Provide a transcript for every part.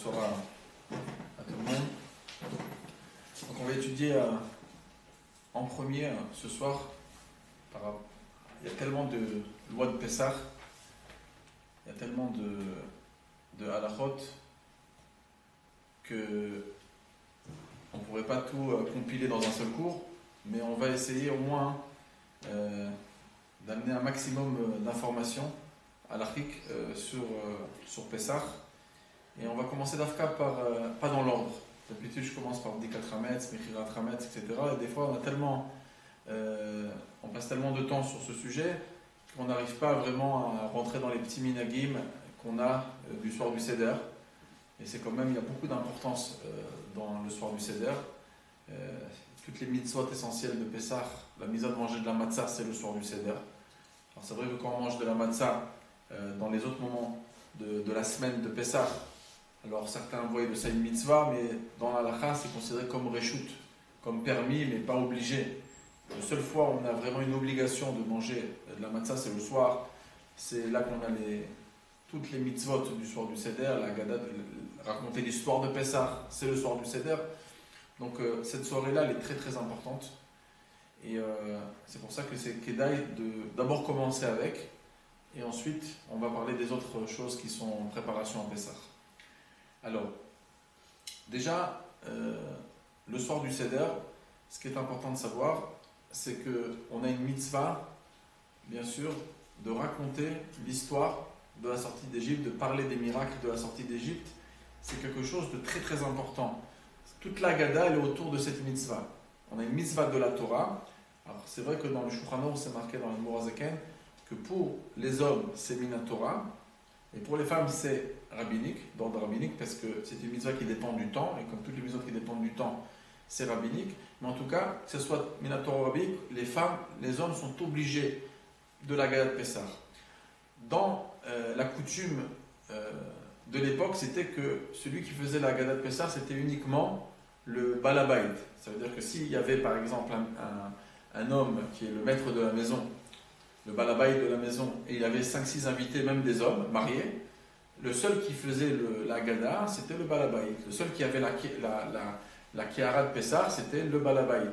Bonsoir à tout le monde. Donc on va étudier en premier ce soir. Il y a tellement de lois de Pessah, il y a tellement de halachot que on ne pourrait pas tout compiler dans un seul cours, mais on va essayer au moins d'amener un maximum d'informations halachiques sur Pessah. Et on va commencer d'Afka pas dans l'ordre. D'habitude, je commence par Bdikat Hametz, Mechirat Hametz, etc. Et des fois, on passe tellement de temps sur ce sujet qu'on n'arrive pas vraiment à rentrer dans les petits minagim qu'on a du soir du Seder. Et c'est quand même, il y a beaucoup d'importance dans le soir du Seder. Toutes les mitzvot essentielles de Pessah, la mise de manger de la matzah, c'est le soir du Seder. Alors c'est vrai que quand on mange de la matzah dans les autres moments de la semaine de Pessah, alors certains voient de ça une mitzvah, mais dans la halakha, c'est considéré comme reshut, comme permis, mais pas obligé. La seule fois où on a vraiment une obligation de manger de la matzah, c'est le soir. C'est là qu'on a toutes les mitzvot du soir du Seder, la Gada, raconter l'histoire de Pessah, c'est le soir du Seder. Donc cette soirée-là, elle est très très importante. Et c'est pour ça que c'est Kedaï d'abord commencer avec, et ensuite on va parler des autres choses qui sont en préparation à Pessah. Alors, déjà, le soir du Seder, ce qui est important de savoir, c'est qu'on a une mitzvah, bien sûr, de raconter l'histoire de la sortie d'Égypte, de parler des miracles de la sortie d'Égypte. C'est quelque chose de très très important. Toute la Gada, elle est autour de cette mitzvah. On a une mitzvah de la Torah. Alors, c'est vrai que dans le Shulchan Aruch, c'est marqué dans le Morazaken que pour les hommes, c'est Mina Torah, et pour les femmes, c'est rabbinique, d'ordre rabbinique, parce que c'est une mitzvah qui dépend du temps, et comme toutes les mitzvahs qui dépendent du temps, c'est rabbinique. Mais en tout cas, que ce soit Mina Torah ou rabbinique, les femmes, les hommes sont obligés de la Gada de Pessah. Dans la coutume de l'époque, c'était que celui qui faisait la Gada de Pessah, c'était uniquement le balabait. Ça veut dire que s'il y avait par exemple un homme qui est le maître de la maison, le balabait de la maison, et il avait 5-6 invités, même des hommes mariés, le seul qui faisait la Gada, c'était le balabait. Le seul qui avait la Kiara de Pessah, c'était le balabait.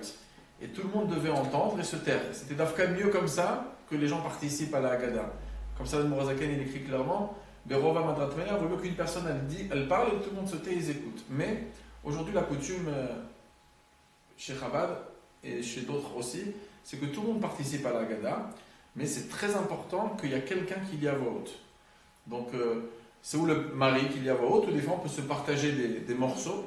Et tout le monde devait entendre et se taire. C'était d'Afka mieux comme ça que les gens participent à la Gada. Comme ça, le Morazaken, il écrit clairement, Berova Madrat Meir, il vaut mieux qu'une personne, elle parle et tout le monde se tait et ils écoutent. Mais aujourd'hui, la coutume chez Chabad et chez d'autres aussi, c'est que tout le monde participe à la Gada, mais c'est très important qu'il y a quelqu'un qui lit à voix haute. Donc, c'est où le mari qui lit à voix haute, ou des fois on peut se partager des morceaux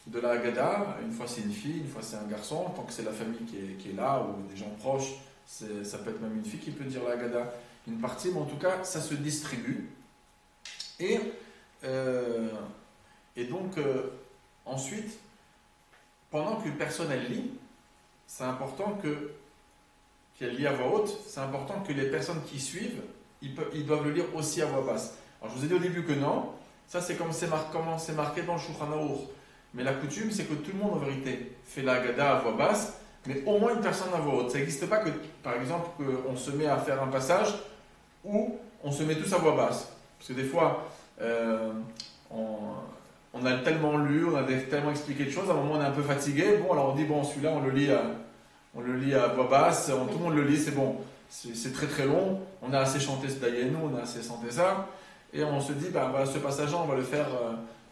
de la Haggadah. Une fois c'est une fille, une fois c'est un garçon, tant que c'est la famille qui est là, ou des gens proches, ça peut être même une fille qui peut dire la Haggadah, une partie, mais en tout cas ça se distribue. Et donc ensuite, pendant qu'une personne elle lit, c'est important qu'elle lit à voix haute, c'est important que les personnes qui suivent, ils doivent le lire aussi à voix basse. Alors je vous ai dit au début que non, ça c'est comment c'est marqué dans le Shulchan Aruch. Mais la coutume, c'est que tout le monde en vérité fait la Haggadah à voix basse, mais au moins une personne à voix haute. Ça n'existe pas que, par exemple, qu'on se met à faire un passage où on se met tous à voix basse. Parce que des fois, on a tellement lu, on a tellement expliqué de choses, à un moment on est un peu fatigué, bon alors on dit bon celui-là on le lit à voix basse, tout le monde le lit, c'est bon, c'est très très long, on a assez chanté ce Dayenu, on a assez chanté ça, et on se dit voilà, ce passage-là on va le faire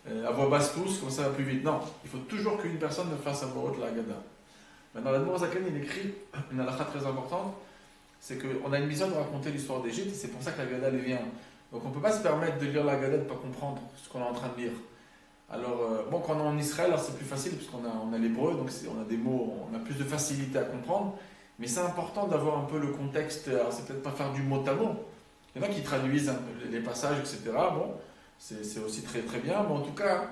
à voix basse tous, comme ça va plus vite. Non, il faut toujours qu'une personne le fasse à voix haute la Haggadah. Maintenant l'Admor Zaken il écrit une halakha très importante, c'est qu'on a une mission de raconter l'histoire d'Égypte, et c'est pour ça que la Haggadah elle vient. Donc on ne peut pas se permettre de lire la Haggadah et de ne pas comprendre ce qu'on est en train de lire. Alors, quand on est en Israël, c'est plus facile parce qu'on a l'hébreu, donc on a des mots, on a plus de facilité à comprendre. Mais c'est important d'avoir un peu le contexte. Alors, c'est peut-être pas faire du mot à mot. Il y en a qui traduisent un peu les passages, etc. Bon, c'est aussi très très bien. Mais en tout cas,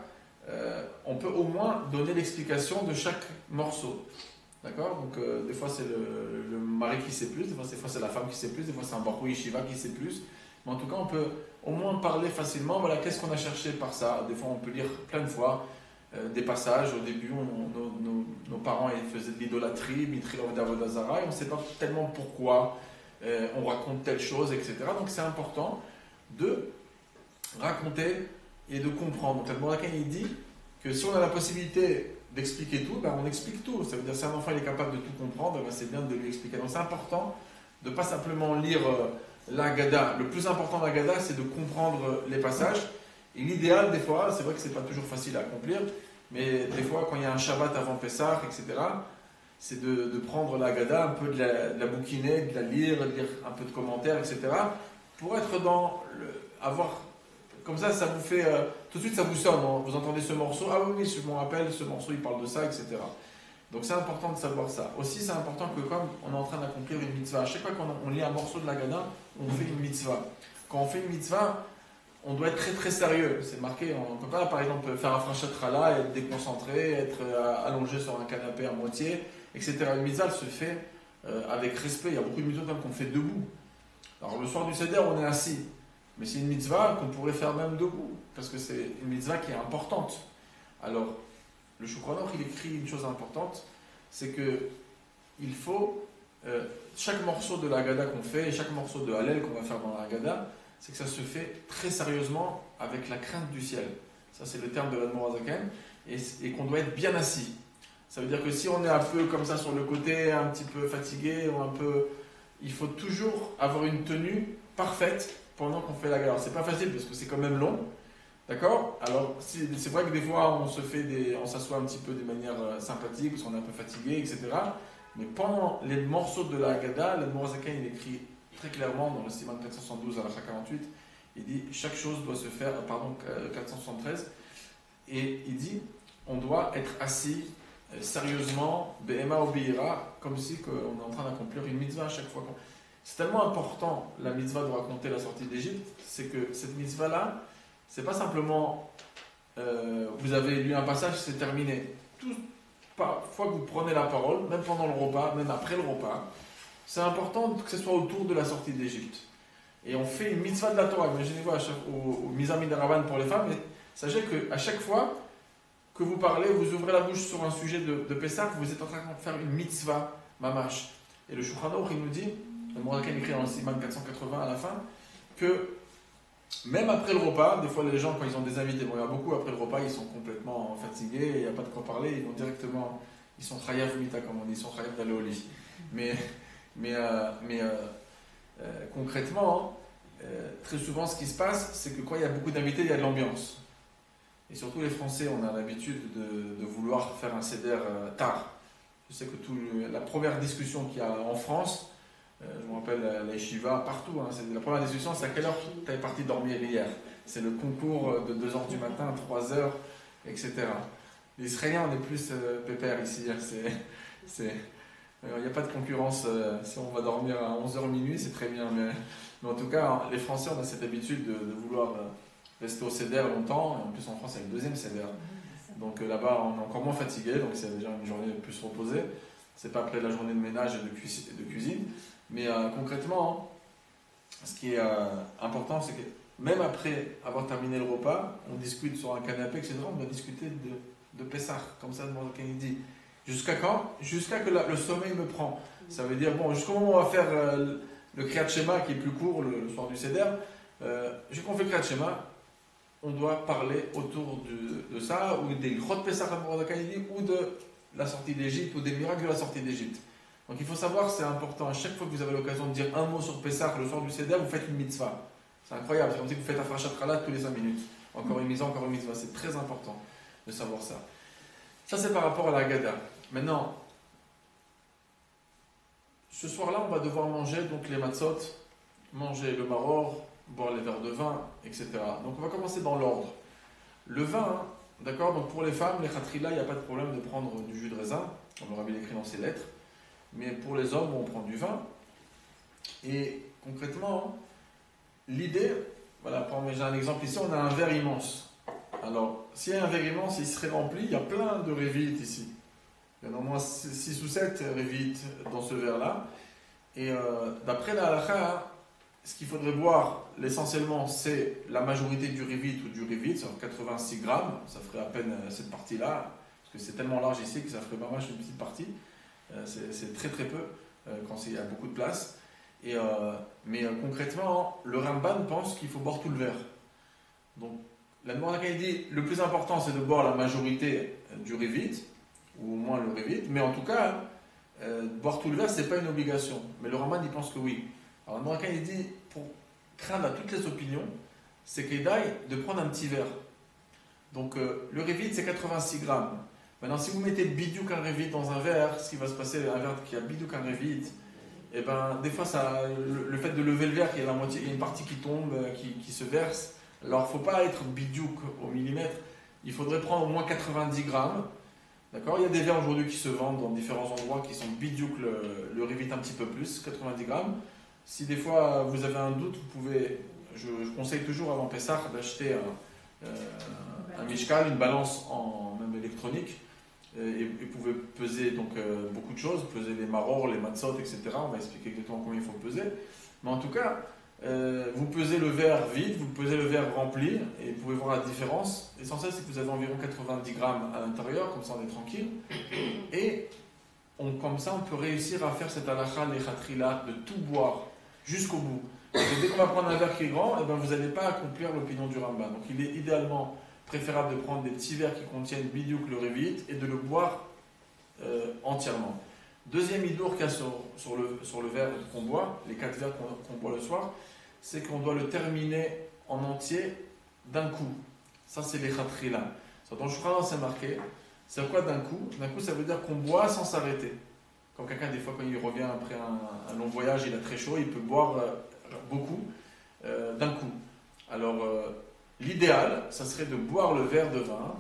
on peut au moins donner l'explication de chaque morceau. D'accord? Donc, des fois, c'est le mari qui sait plus, des fois, c'est la femme qui sait plus, des fois, c'est un Baruch Yeshiva qui sait plus. Mais en tout cas, on peut au moins parler facilement. Voilà, qu'est-ce qu'on a cherché par ça? Des fois, on peut lire plein de fois des passages. Au début, nos parents ils faisaient de l'idolâtrie, Mitri Avodah Zara, et on ne sait pas tellement pourquoi on raconte telle chose, etc. Donc, c'est important de raconter et de comprendre. Donc, le Morakan, il dit que si on a la possibilité d'expliquer tout, ben on explique tout. Ça veut dire que si un enfant il est capable de tout comprendre, ben c'est bien de lui expliquer. Donc, c'est important de ne pas simplement lire l'Agada. Le plus important de l'Agada, c'est de comprendre les passages. Et l'idéal, des fois, c'est vrai que c'est pas toujours facile à accomplir, mais des fois, quand il y a un Shabbat avant Pessah, etc., c'est de prendre l'Agada, un peu de la bouquiner, de la lire un peu de commentaires, etc., pour être dans avoir. Comme ça vous fait. Tout de suite, ça vous sonne. Hein. Vous entendez ce morceau. Ah oui, je me rappelle, ce morceau, il parle de ça, etc. Donc c'est important de savoir ça. Aussi, c'est important que comme on est en train d'accomplir une mitzvah, à chaque fois qu'on lit un morceau de l'Agada, on fait une mitzvah. Quand on fait une mitzvah, on doit être très très sérieux. C'est marqué. On ne peut pas, par exemple, faire un frachat trala, être déconcentré, être allongé sur un canapé à moitié, etc. Une mitzvah, elle se fait avec respect. Il y a beaucoup de mitzvahs même qu'on fait debout. Alors le soir du Seder, on est assis. Mais c'est une mitzvah qu'on pourrait faire même debout, parce que c'est une mitzvah qui est importante. Alors, le Shulchan Aruch, il écrit une chose importante, c'est que il faut, chaque morceau de la Haggadah qu'on fait, et chaque morceau de Hallel qu'on va faire dans la Haggadah, c'est que ça se fait très sérieusement avec la crainte du ciel. Ça, c'est le terme de l'Admor HaZaken, et qu'on doit être bien assis. Ça veut dire que si on est un peu comme ça sur le côté, un petit peu fatigué, ou un peu... Il faut toujours avoir une tenue parfaite pendant qu'on fait la gare. C'est pas facile parce que c'est quand même long, d'accord? Alors c'est vrai que des fois on s'assoit un petit peu de manière sympathique parce qu'on est un peu fatigué, etc. Mais pendant les morceaux de la Haggadah, le Morazakan il écrit très clairement dans le Siman 472 à la 48, il dit chaque chose doit se faire, 473, et il dit on doit être assis sérieusement, Behema Obeira, comme si on est en train d'accomplir une mitzvah à chaque fois. C'est tellement important la mitzvah de raconter la sortie d'Égypte, c'est que cette mitzvah-là, c'est pas simplement vous avez lu un passage, c'est terminé. Fois que vous prenez la parole, même pendant le repas, même après le repas, c'est important que ce soit autour de la sortie d'Égypte. Et on fait une mitzvah de la Torah. Imaginez-vous au Mizami d'Araban pour les femmes, mais sachez qu'à chaque fois que vous parlez, vous ouvrez la bouche sur un sujet de Pessah, vous êtes en train de faire une mitzvah, mamash. Et le Shulchan Aruch, il nous dit, le Morakan écrit dans le Siman 480 à la fin, que même après le repas, des fois les gens quand ils ont des invités, bon il y a beaucoup après le repas, ils sont complètement fatigués, il n'y a pas de quoi parler, ils vont directement, ils sont chayav mita comme on dit, ils sont chayav d'aller au lit. Mais concrètement, très souvent ce qui se passe, c'est que quand il y a beaucoup d'invités, il y a de l'ambiance. Et surtout les Français, on a l'habitude de vouloir faire un seder tard. Je sais que la première discussion qu'il y a en France, je me rappelle la yeshiva, partout, hein, la première discussion, c'est à quelle heure tu es parti dormir hier. C'est le concours de 2h du matin, 3h, etc. Les Israéliens, on est plus pépère ici. Hein, il n'y a pas de concurrence. Si on va dormir à 11h minuit, c'est très bien. Mais en tout cas, hein, les Français, on a cette habitude de vouloir rester au Seder longtemps. Et en plus, en France, c'est le deuxième Seder. Donc là-bas, on est encore moins fatigué. Donc c'est déjà une journée plus reposée. C'est pas après la journée de ménage et de cuisine. Mais concrètement, ce qui est important, c'est que même après avoir terminé le repas, on discute sur un canapé, etc. On doit discuter de Pessah, comme ça, il dit. Jusqu'à quand? Jusqu'à que le sommeil me prend. Ça veut dire, bon, jusqu'au moment où on va faire le Kriyat Shema, qui est plus court le soir du Seder, jusqu'à qu'on fait le Kriyat Shema, on doit parler autour de ça, ou des Chot Pessah ou de la sortie d'Égypte, ou des miracles de la sortie d'Égypte. Donc il faut savoir, c'est important, à chaque fois que vous avez l'occasion de dire un mot sur Pessah le soir du Seder, vous faites une mitzvah. C'est incroyable, c'est comme si vous faites un frachat trala tous les 5 minutes. Encore une mitzvah, c'est très important de savoir ça. Ça c'est par rapport à la Haggadah. Maintenant, ce soir-là, on va devoir manger donc les matzot, manger le maror, boire les verres de vin, etc. Donc on va commencer dans l'ordre. Le vin, d'accord, donc pour les femmes, les khatrila, il n'y a pas de problème de prendre du jus de raisin, on l'aura bien écrit dans ses lettres. Mais pour les hommes, on prend du vin. Et concrètement, l'idée, voilà, j'ai un exemple ici, on a un verre immense. Alors, s'il y a un verre immense, il serait rempli, il y a plein de révites ici. Il y en a au moins 6 ou 7 révites dans ce verre-là. Et d'après la halakha, ce qu'il faudrait boire, essentiellement, c'est la majorité du révite ou du révite, c'est 86 grammes, ça ferait à peine cette partie-là, parce que c'est tellement large ici que ça ferait pas mal une petite partie. C'est très très peu quand il y a beaucoup de place. Mais concrètement, le Ramban pense qu'il faut boire tout le verre. Donc La Morakan il dit le plus important c'est de boire la majorité du Revit, ou au moins le Revit, mais en tout cas, boire tout le verre, c'est pas une obligation. Mais le Raman il pense que oui. Alors la Morakan il dit, pour craindre à toutes les opinions, c'est qu'il d'aille de prendre un petit verre. Donc le Revit c'est 86 grammes. Maintenant, si vous mettez bidiouk un Revit dans un verre, ce qui va se passer, un verre qui a bidiouk un Revit, et ben, des fois, le fait de lever le verre, il y a la moitié, il y a une partie qui tombe, qui se verse. Alors, il ne faut pas être bidiouk au millimètre. Il faudrait prendre au moins 90 grammes. D'accord. Il y a des verres aujourd'hui qui se vendent dans différents endroits qui sont bidiouk le Revit un petit peu plus, 90 grammes. Si des fois vous avez un doute, vous pouvez. Je conseille toujours avant Pessah d'acheter un Mishkal, une balance même électronique. Et vous pouvez peser donc, beaucoup de choses, peser les marors, les matzot, etc. On va expliquer exactement combien il faut peser. Mais en tout cas, vous pesez le verre vide, vous pesez le verre rempli, et vous pouvez voir la différence. L'essentiel, c'est que vous avez environ 90 grammes à l'intérieur, comme ça on est tranquille. Et comme ça, on peut réussir à faire cette halakha, les khatrila, de tout boire jusqu'au bout. Parce que dès qu'on va prendre un verre qui est grand, et ben vous n'allez pas accomplir l'opinion du Rambam. Donc il est idéalement préférable de prendre des petits verres qui contiennent bidiouk le Revit et de le boire entièrement. Deuxième idour qu'il y a sur le verre qu'on boit, les 4 verres qu'on boit le soir, c'est qu'on doit le terminer en entier d'un coup. Ça, c'est les khatrila. Dans le Shulchan c'est marqué. C'est quoi d'un coup? D'un coup, ça veut dire qu'on boit sans s'arrêter. Comme quelqu'un, des fois, quand il revient après un long voyage, il a très chaud, il peut boire beaucoup d'un coup. Alors, l'idéal, ça serait de boire le verre de vin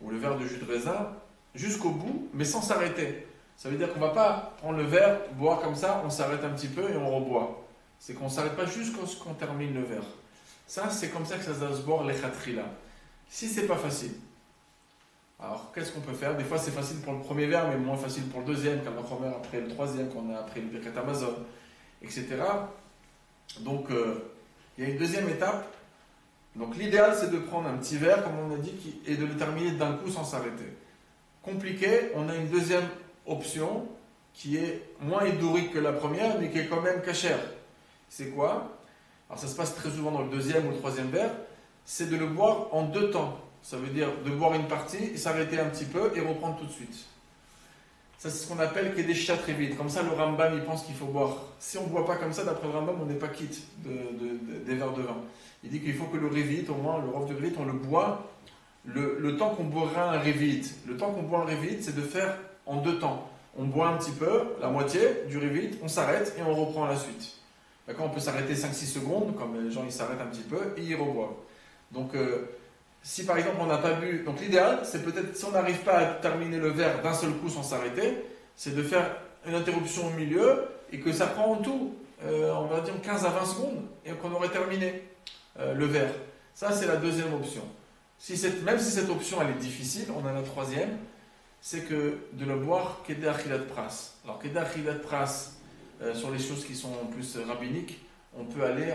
ou le verre de jus de raisin jusqu'au bout, mais sans s'arrêter. Ça veut dire qu'on ne va pas prendre le verre, boire comme ça, on s'arrête un petit peu et on reboit. C'est qu'on ne s'arrête pas jusqu'à ce qu'on termine le verre. Ça, c'est comme ça que ça doit se boire les khatrila. Si c'est pas facile, alors qu'est-ce qu'on peut faire? Des fois, c'est facile pour le premier verre, mais moins facile pour le deuxième, quand on a après le troisième, qu'on a après le Birkat Amazon, etc. Donc, il y a une deuxième étape. Donc l'idéal c'est de prendre un petit verre, comme on a dit, et de le terminer d'un coup sans s'arrêter. Compliqué, on a une deuxième option qui est moins idorique que la première, mais qui est quand même cachère. C'est quoi? Alors ça se passe très souvent dans le deuxième ou le troisième verre, c'est de le boire en 2 temps. Ça veut dire de boire une partie, s'arrêter un petit peu et reprendre tout de suite. Ça c'est ce qu'on appelle Kedeshat Revit. Comme ça le Rambam il pense qu'il faut boire. Si on ne boit pas comme ça, d'après le Rambam, on n'est pas quitte des verres de vin. Il dit qu'il faut que le Revit, au moins le Rov du Revit, on le boit le temps qu'on boira un Revit. Le temps qu'on boit un Revit, c'est de faire en 2 temps. On boit un petit peu, la moitié du Revit, on s'arrête et on reprend la suite. D'accord, on peut s'arrêter 5-6 secondes, comme les gens ils s'arrêtent un petit peu et ils reboivent. Donc si par exemple on n'a pas bu, donc l'idéal c'est peut-être si on n'arrive pas à terminer le verre d'un seul coup sans s'arrêter, c'est de faire une interruption au milieu et que ça prend en tout, on va dire 15 à 20 secondes et qu'on aurait terminé le verre. Ça c'est la deuxième option. Même si cette option elle est difficile, on a la troisième, c'est que de le boire Kedé Achilat Pras. Alors Kedé Achilat Pras, sur les choses qui sont plus rabbiniques, on peut aller,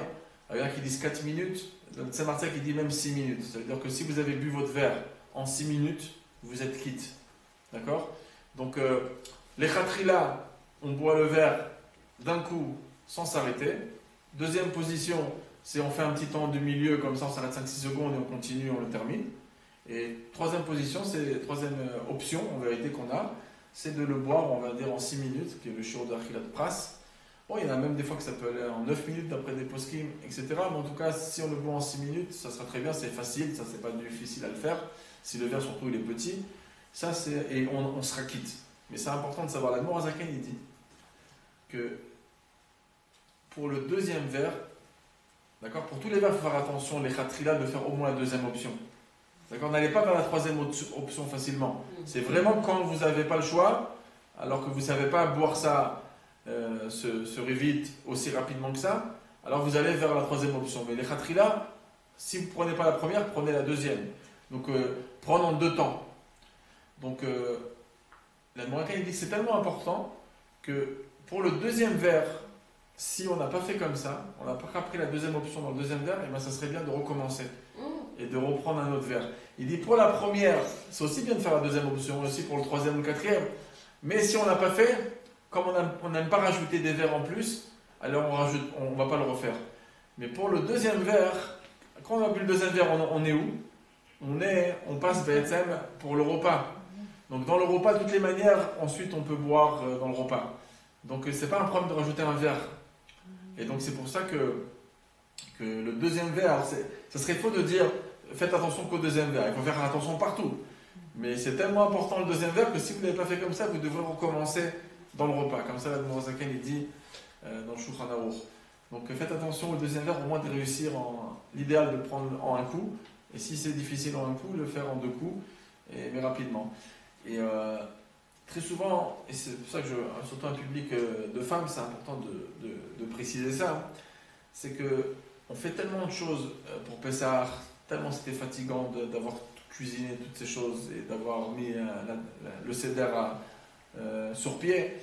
il y en a qui disent 4 minutes, Saint-Martin qui dit même 6 minutes. Ça veut dire que si vous avez bu votre verre en 6 minutes, vous êtes quitte. D'accord? Donc, les khatrila, on boit le verre d'un coup sans s'arrêter. Deuxième position, c'est on fait un petit temps de milieu, comme ça on s'arrête 5-6 secondes et on continue, on le termine. Et troisième position, troisième option en vérité qu'on a, c'est de le boire, on va dire en 6 minutes, qui est le shiur de Achilat Pras. Bon, il y en a même des fois que ça peut aller en 9 minutes d'après des poskim, etc. Mais en tout cas, si on le boit en 6 minutes, ça sera très bien, c'est facile, ça c'est pas difficile à le faire. Si le verre surtout il est petit, ça et on sera quitte. Mais c'est important de savoir, la Morazaken il dit que pour le deuxième verre, d'accord, pour tous les verres, il faut faire attention, les khatrila, de faire au moins la deuxième option. D'accord, n'allez pas vers la troisième option facilement. C'est vraiment quand vous n'avez pas le choix, alors que vous ne savez pas boire ça, ce Revit aussi rapidement que ça, alors vous allez vers la troisième option. Mais les khatrila, si vous ne prenez pas la première, prenez la deuxième. Donc prendre en 2 temps. Donc la Morakan il dit que c'est tellement important que pour le deuxième verre, si on n'a pas fait comme ça, on n'a pas pris la deuxième option dans le deuxième verre, et ben ça serait bien de recommencer et de reprendre un autre verre. Il dit pour la première, c'est aussi bien de faire la deuxième option, aussi pour le troisième ou le quatrième. Mais si on n'a pas fait, comme on n'aime pas rajouter des verres en plus, alors on ne va pas le refaire. Mais pour le deuxième verre, quand on a bu le deuxième verre, on est où? on passe BSM pour le repas. Donc dans le repas, de toutes les manières, ensuite on peut boire dans le repas. Donc c'est pas un problème de rajouter un verre. Et donc c'est pour ça que le deuxième verre, alors ça serait faux de dire faites attention qu'au deuxième verre, il faut faire attention partout. Mais c'est tellement important le deuxième verre que si vous ne l'avez pas fait comme ça, vous devrez recommencer dans le repas. Comme ça, l'Admor Zaken il dit dans le Shulchan Aruch. Donc faites attention au deuxième verre, au moins de réussir l'idéal de le prendre en un coup. Et si c'est difficile en un coup, le faire en deux coups, mais rapidement. Et très souvent, et c'est pour ça que surtout un public de femmes, c'est important de préciser ça, c'est que on fait tellement de choses pour Pessah, tellement c'était fatigant d'avoir cuisiné toutes ces choses et d'avoir mis le seder sur pied,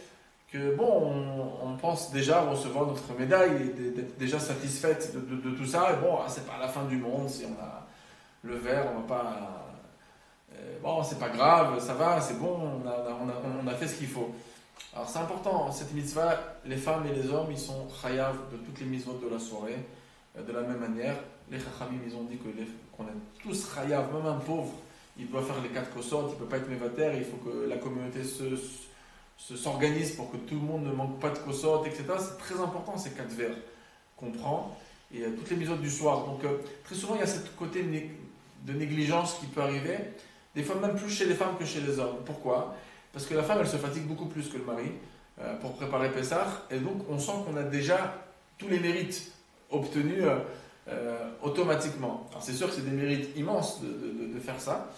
que bon, on pense déjà recevoir notre médaille et d'être déjà satisfaite de tout ça. Et bon, c'est pas la fin du monde si on a le verre, on va pas. Bon, c'est pas grave, ça va, c'est bon, on a fait ce qu'il faut. Alors c'est important, cette mitzvah, les femmes et les hommes, ils sont chayav de toutes les mitzvot de la soirée, de la même manière. Les chachamim, ils ont dit qu'on est tous chayav, même un pauvre, il doit faire les 4 kosot, il ne peut pas être mévater, il faut que la communauté s'organise pour que tout le monde ne manque pas de kosot, etc. C'est très important ces 4 verres qu'on prend, et toutes les mitzvot du soir. Donc très souvent, il y a ce côté de négligence qui peut arriver. Des fois même plus chez les femmes que chez les hommes. Pourquoi? Parce que la femme, elle se fatigue beaucoup plus que le mari pour préparer Pessah. Et donc, on sent qu'on a déjà tous les mérites obtenus automatiquement. Alors, c'est sûr que c'est des mérites immenses de faire ça.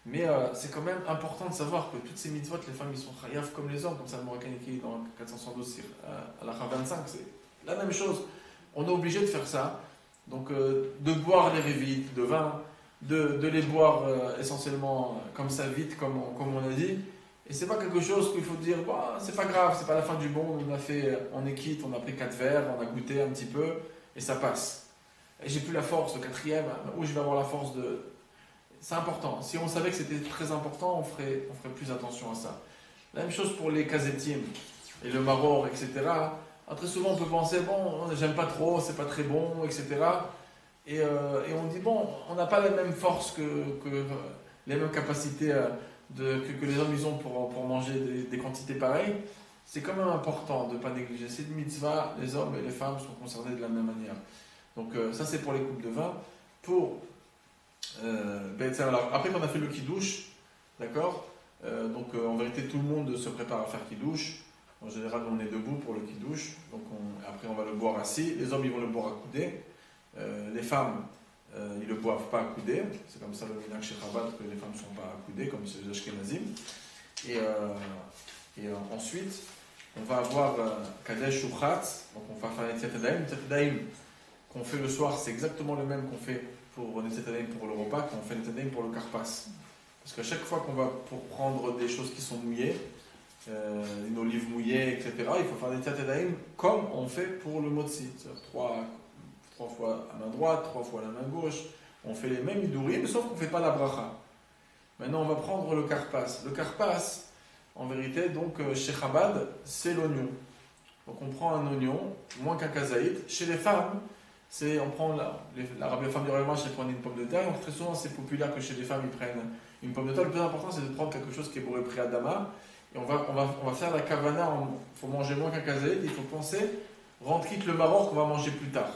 Mais c'est quand même important de savoir que toutes ces mitzvot, les femmes, ils sont chayav comme les hommes. Comme ça, le Morakaniki dans 412 à la 25, c'est la même chose. On est obligé de faire ça. Donc, de boire les révites, de vin, de les boire essentiellement comme ça vite, comme on a dit. Et c'est pas quelque chose qu'il faut dire, bah, c'est pas grave, c'est pas la fin du monde, on est quitte, on a pris 4 verres, on a goûté un petit peu, et ça passe. Et j'ai plus la force, le 4e, où je vais avoir la force de... C'est important. Si on savait que c'était très important, on ferait plus attention à ça. La même chose pour les kazetim et le maror, etc. Alors, très souvent on peut penser, bon, j'aime pas trop, c'est pas très bon, etc. Et on dit, bon, on n'a pas la même force les mêmes capacités que les hommes ils ont pour manger des quantités pareilles. C'est quand même important de ne pas négliger. C'est une mitzvah, les hommes et les femmes sont concernés de la même manière. Donc ça c'est pour les coupes de vin. Pour alors, après qu'on a fait le kiddush, d'accord, donc en vérité tout le monde se prépare à faire kiddush. En général on est debout pour le kiddush, donc après on va le boire assis. Les hommes ils vont le boire à coudée. Les femmes, ils ne le boivent pas à coudée. C'est comme ça le minhag chez Chabad que les femmes ne sont pas à coudée, comme c'est les Ashkenazim. Et ensuite, on va avoir Kadesh ou Khatz. Donc on va faire les Tzatadaim. Les Tzatadaim qu'on fait le soir, c'est exactement le même qu'on fait pour les Tzatadaim pour le repas, qu'on fait les Tzatadaim pour le Karpas. Parce qu'à chaque fois qu'on va pour prendre des choses qui sont mouillées, une olive mouillée, etc., il faut faire des Tzatadaim comme on fait pour le Motzi. C'est-à-dire 3 fois à main droite, 3 fois à la main gauche. On fait les mêmes idurim, sauf qu'on ne fait pas la bracha. Maintenant, on va prendre le karpas. Le karpas, en vérité, donc, chez Chabad, c'est l'oignon. Donc, on prend un oignon, moins qu'un kazaït. Chez les femmes, on prend les femmes du Réveil, elles prennent une pomme de terre. Donc, très souvent, c'est populaire que chez les femmes, ils prennent une pomme de terre. Le plus important, c'est de prendre quelque chose qui est bourré préadama. Et on va faire la kavana. Il faut manger moins qu'un kazaït. Il faut penser, rentre quitte le maror qu'on va manger plus tard.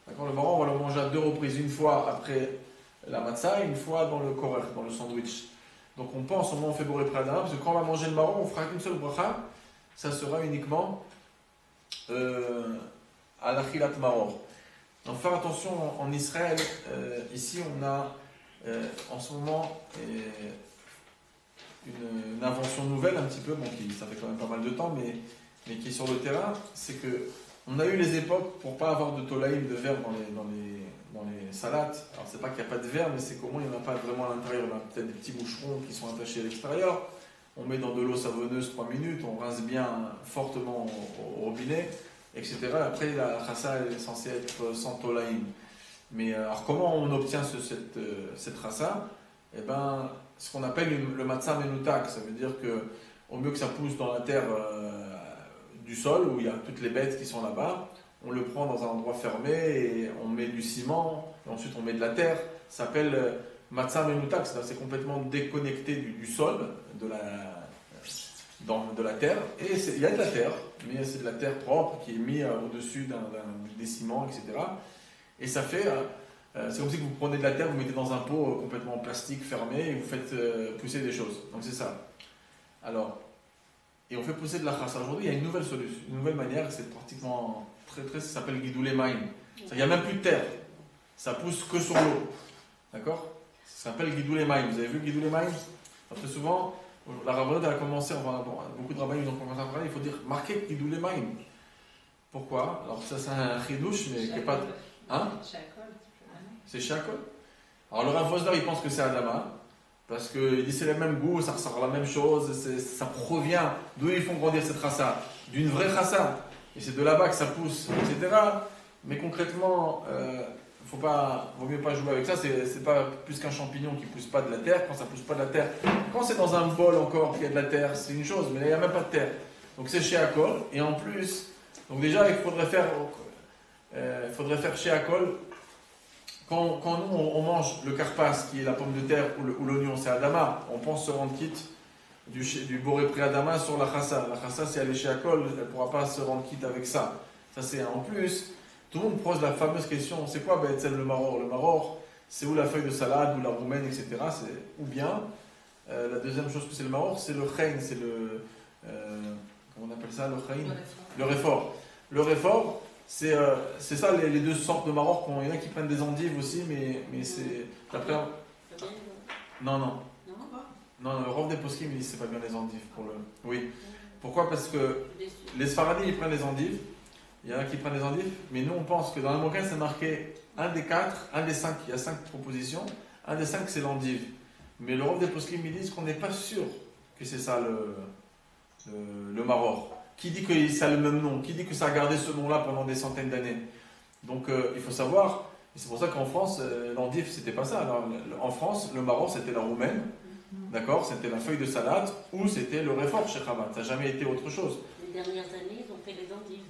D'accord, le marron, on va le manger à 2 reprises, une fois après la matzah et une fois dans le korer, dans le sandwich. Donc on pense, au moment où on fait boré préadama, parce que quand on va manger le marron, on fera qu'une seule bracha, ça sera uniquement à l'achilat maror. Donc faire attention en Israël, ici on a en ce moment une invention nouvelle un petit peu, bon, ça fait quand même pas mal de temps, mais qui est sur le terrain, c'est que on a eu les époques pour ne pas avoir de tolaïm, de verre dans les salades. Alors, c'est pas qu'il n'y a pas de verre, mais c'est qu'au moins il n'y en a pas vraiment à l'intérieur. On a peut-être des petits moucherons qui sont attachés à l'extérieur. On met dans de l'eau savonneuse 3 minutes, on rince bien fortement au robinet, etc. Après, la rassa est censée être sans tolaïm. Mais alors, comment on obtient cette rassa? Eh ben, ce qu'on appelle le matzah menutak. Ça veut dire qu'au mieux que ça pousse dans la terre du sol, où il y a toutes les bêtes qui sont là-bas, on le prend dans un endroit fermé et on met du ciment, et ensuite on met de la terre. Ça s'appelle matzah menutak, c'est complètement déconnecté du sol, de la terre. Et il y a de la terre, mais c'est de la terre propre qui est mise au-dessus des ciments, etc. Et ça fait, c'est comme si vous prenez de la terre, vous mettez dans un pot complètement en plastique fermé et vous faites pousser des choses. Donc c'est ça. Alors, et on fait pousser de la chassa. Aujourd'hui, il y a une nouvelle solution, une nouvelle manière, c'est pratiquement ça s'appelle guidoulé maïm. Il n'y a même plus de terre. Ça pousse que sur l'eau. D'accord? Ça s'appelle guidoulé maïm. Vous avez vu guidoulé maïm? Très souvent, la rabbinate a commencé, beaucoup de rabbins ont commencé à parler, il faut dire marquer guidoulé maïm. Pourquoi? Alors ça c'est un chidouche, mais qui n'est pas... Hein? C'est Shakol. Alors le Rav Vosler, il pense que c'est Adama. Parce qu'il dit c'est le même goût, ça ressort la même chose, ça provient d'où ils font grandir cette rassa, d'une vraie rassa, et c'est de là-bas que ça pousse, etc. Mais concrètement, vaut mieux pas jouer avec ça, c'est pas plus qu'un champignon qui pousse pas de la terre, quand ça pousse pas de la terre. Quand c'est dans un bol encore qu'il y a de la terre, c'est une chose, mais là il n'y a même pas de terre. Donc c'est chez Akol, et en plus, donc déjà il faudrait faire chez Akol. Quand nous on mange le karpas, qui est la pomme de terre, ou l'oignon, c'est Adama, on pense se rendre quitte du boré pré Adama sur la chassa. La chassa, si elle est chez Akol, elle ne pourra pas se rendre quitte avec ça. Ça c'est en plus. Tout le monde pose la fameuse question, c'est quoi le maror? Le maror, c'est ou la feuille de salade, ou la roumaine, etc. Ou bien, la deuxième chose que c'est le maror, c'est le chein, c'est le... comment on appelle ça, le chein? Le réfort. Le réfort, c'est ça les deux sortes de maror. Il y en a qui prennent des endives aussi, mais c'est... Non, le Rav des poskim, il dit c'est pas bien les endives pour le... Oui. Pourquoi? Parce que les Sfaradis, ils prennent les endives. Il y en a qui prennent les endives, mais nous on pense que dans le Mokin c'est marqué un des 4, un des 5, il y a 5 propositions, un des 5 c'est l'endive. Mais le Rav des poskim, ils disent qu'on n'est pas sûr que c'est ça le maror. Qui dit que ça a le même nom? Qui dit que ça a gardé ce nom-là pendant des centaines d'années? Donc il faut savoir, et c'est pour ça qu'en France, l'endive c'était pas ça. Alors, en France, le maror c'était la roumaine, d'accord? C'était la feuille de salade, ou c'était le réfort chez Chabad. Ça n'a jamais été autre chose. Les dernières années, ils ont fait les endives.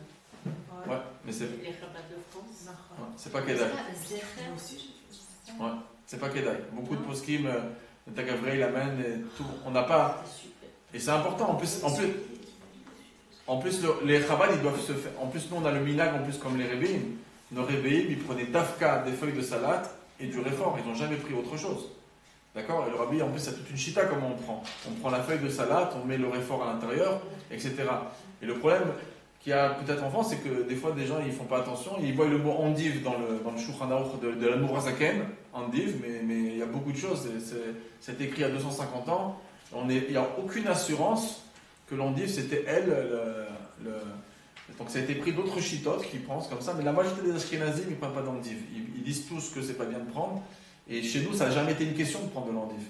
Ouais, mais c'est... Les Chabad de France. Ouais, c'est pas Kedai. Ouais, c'est pas Kedai. Beaucoup de poskim, Tagavrei, l'amène, et tout. On n'a pas... Et c'est important, en plus, les Chabad, ils doivent se faire. En plus, nous, on a le minag, en plus, comme les Rebbeim. Nos Rebbeim, ils prenaient d'Afka, des feuilles de salade et du réfort. Ils n'ont jamais pris autre chose. D'accord? Et le Rabbi, en plus, c'est toute une chita, comment on prend. On prend la feuille de salade, on met le réfort à l'intérieur, etc. Et le problème qu'il y a peut-être en France, c'est que des fois, des gens, ils font pas attention. Ils voient le mot endive dans le Shulchan Aruch de la Mourazaken, endive, mais il y a beaucoup de choses. C'est écrit il y a 250 ans. Il n'y a aucune assurance que l'endive c'était elle. Donc ça a été pris d'autres chitotes qui pensent comme ça, mais la majorité des Ashkenazim ils ne prennent pas d'endive. Ils disent tous que c'est pas bien de prendre. Et chez nous, ça n'a jamais été une question de prendre de l'endive.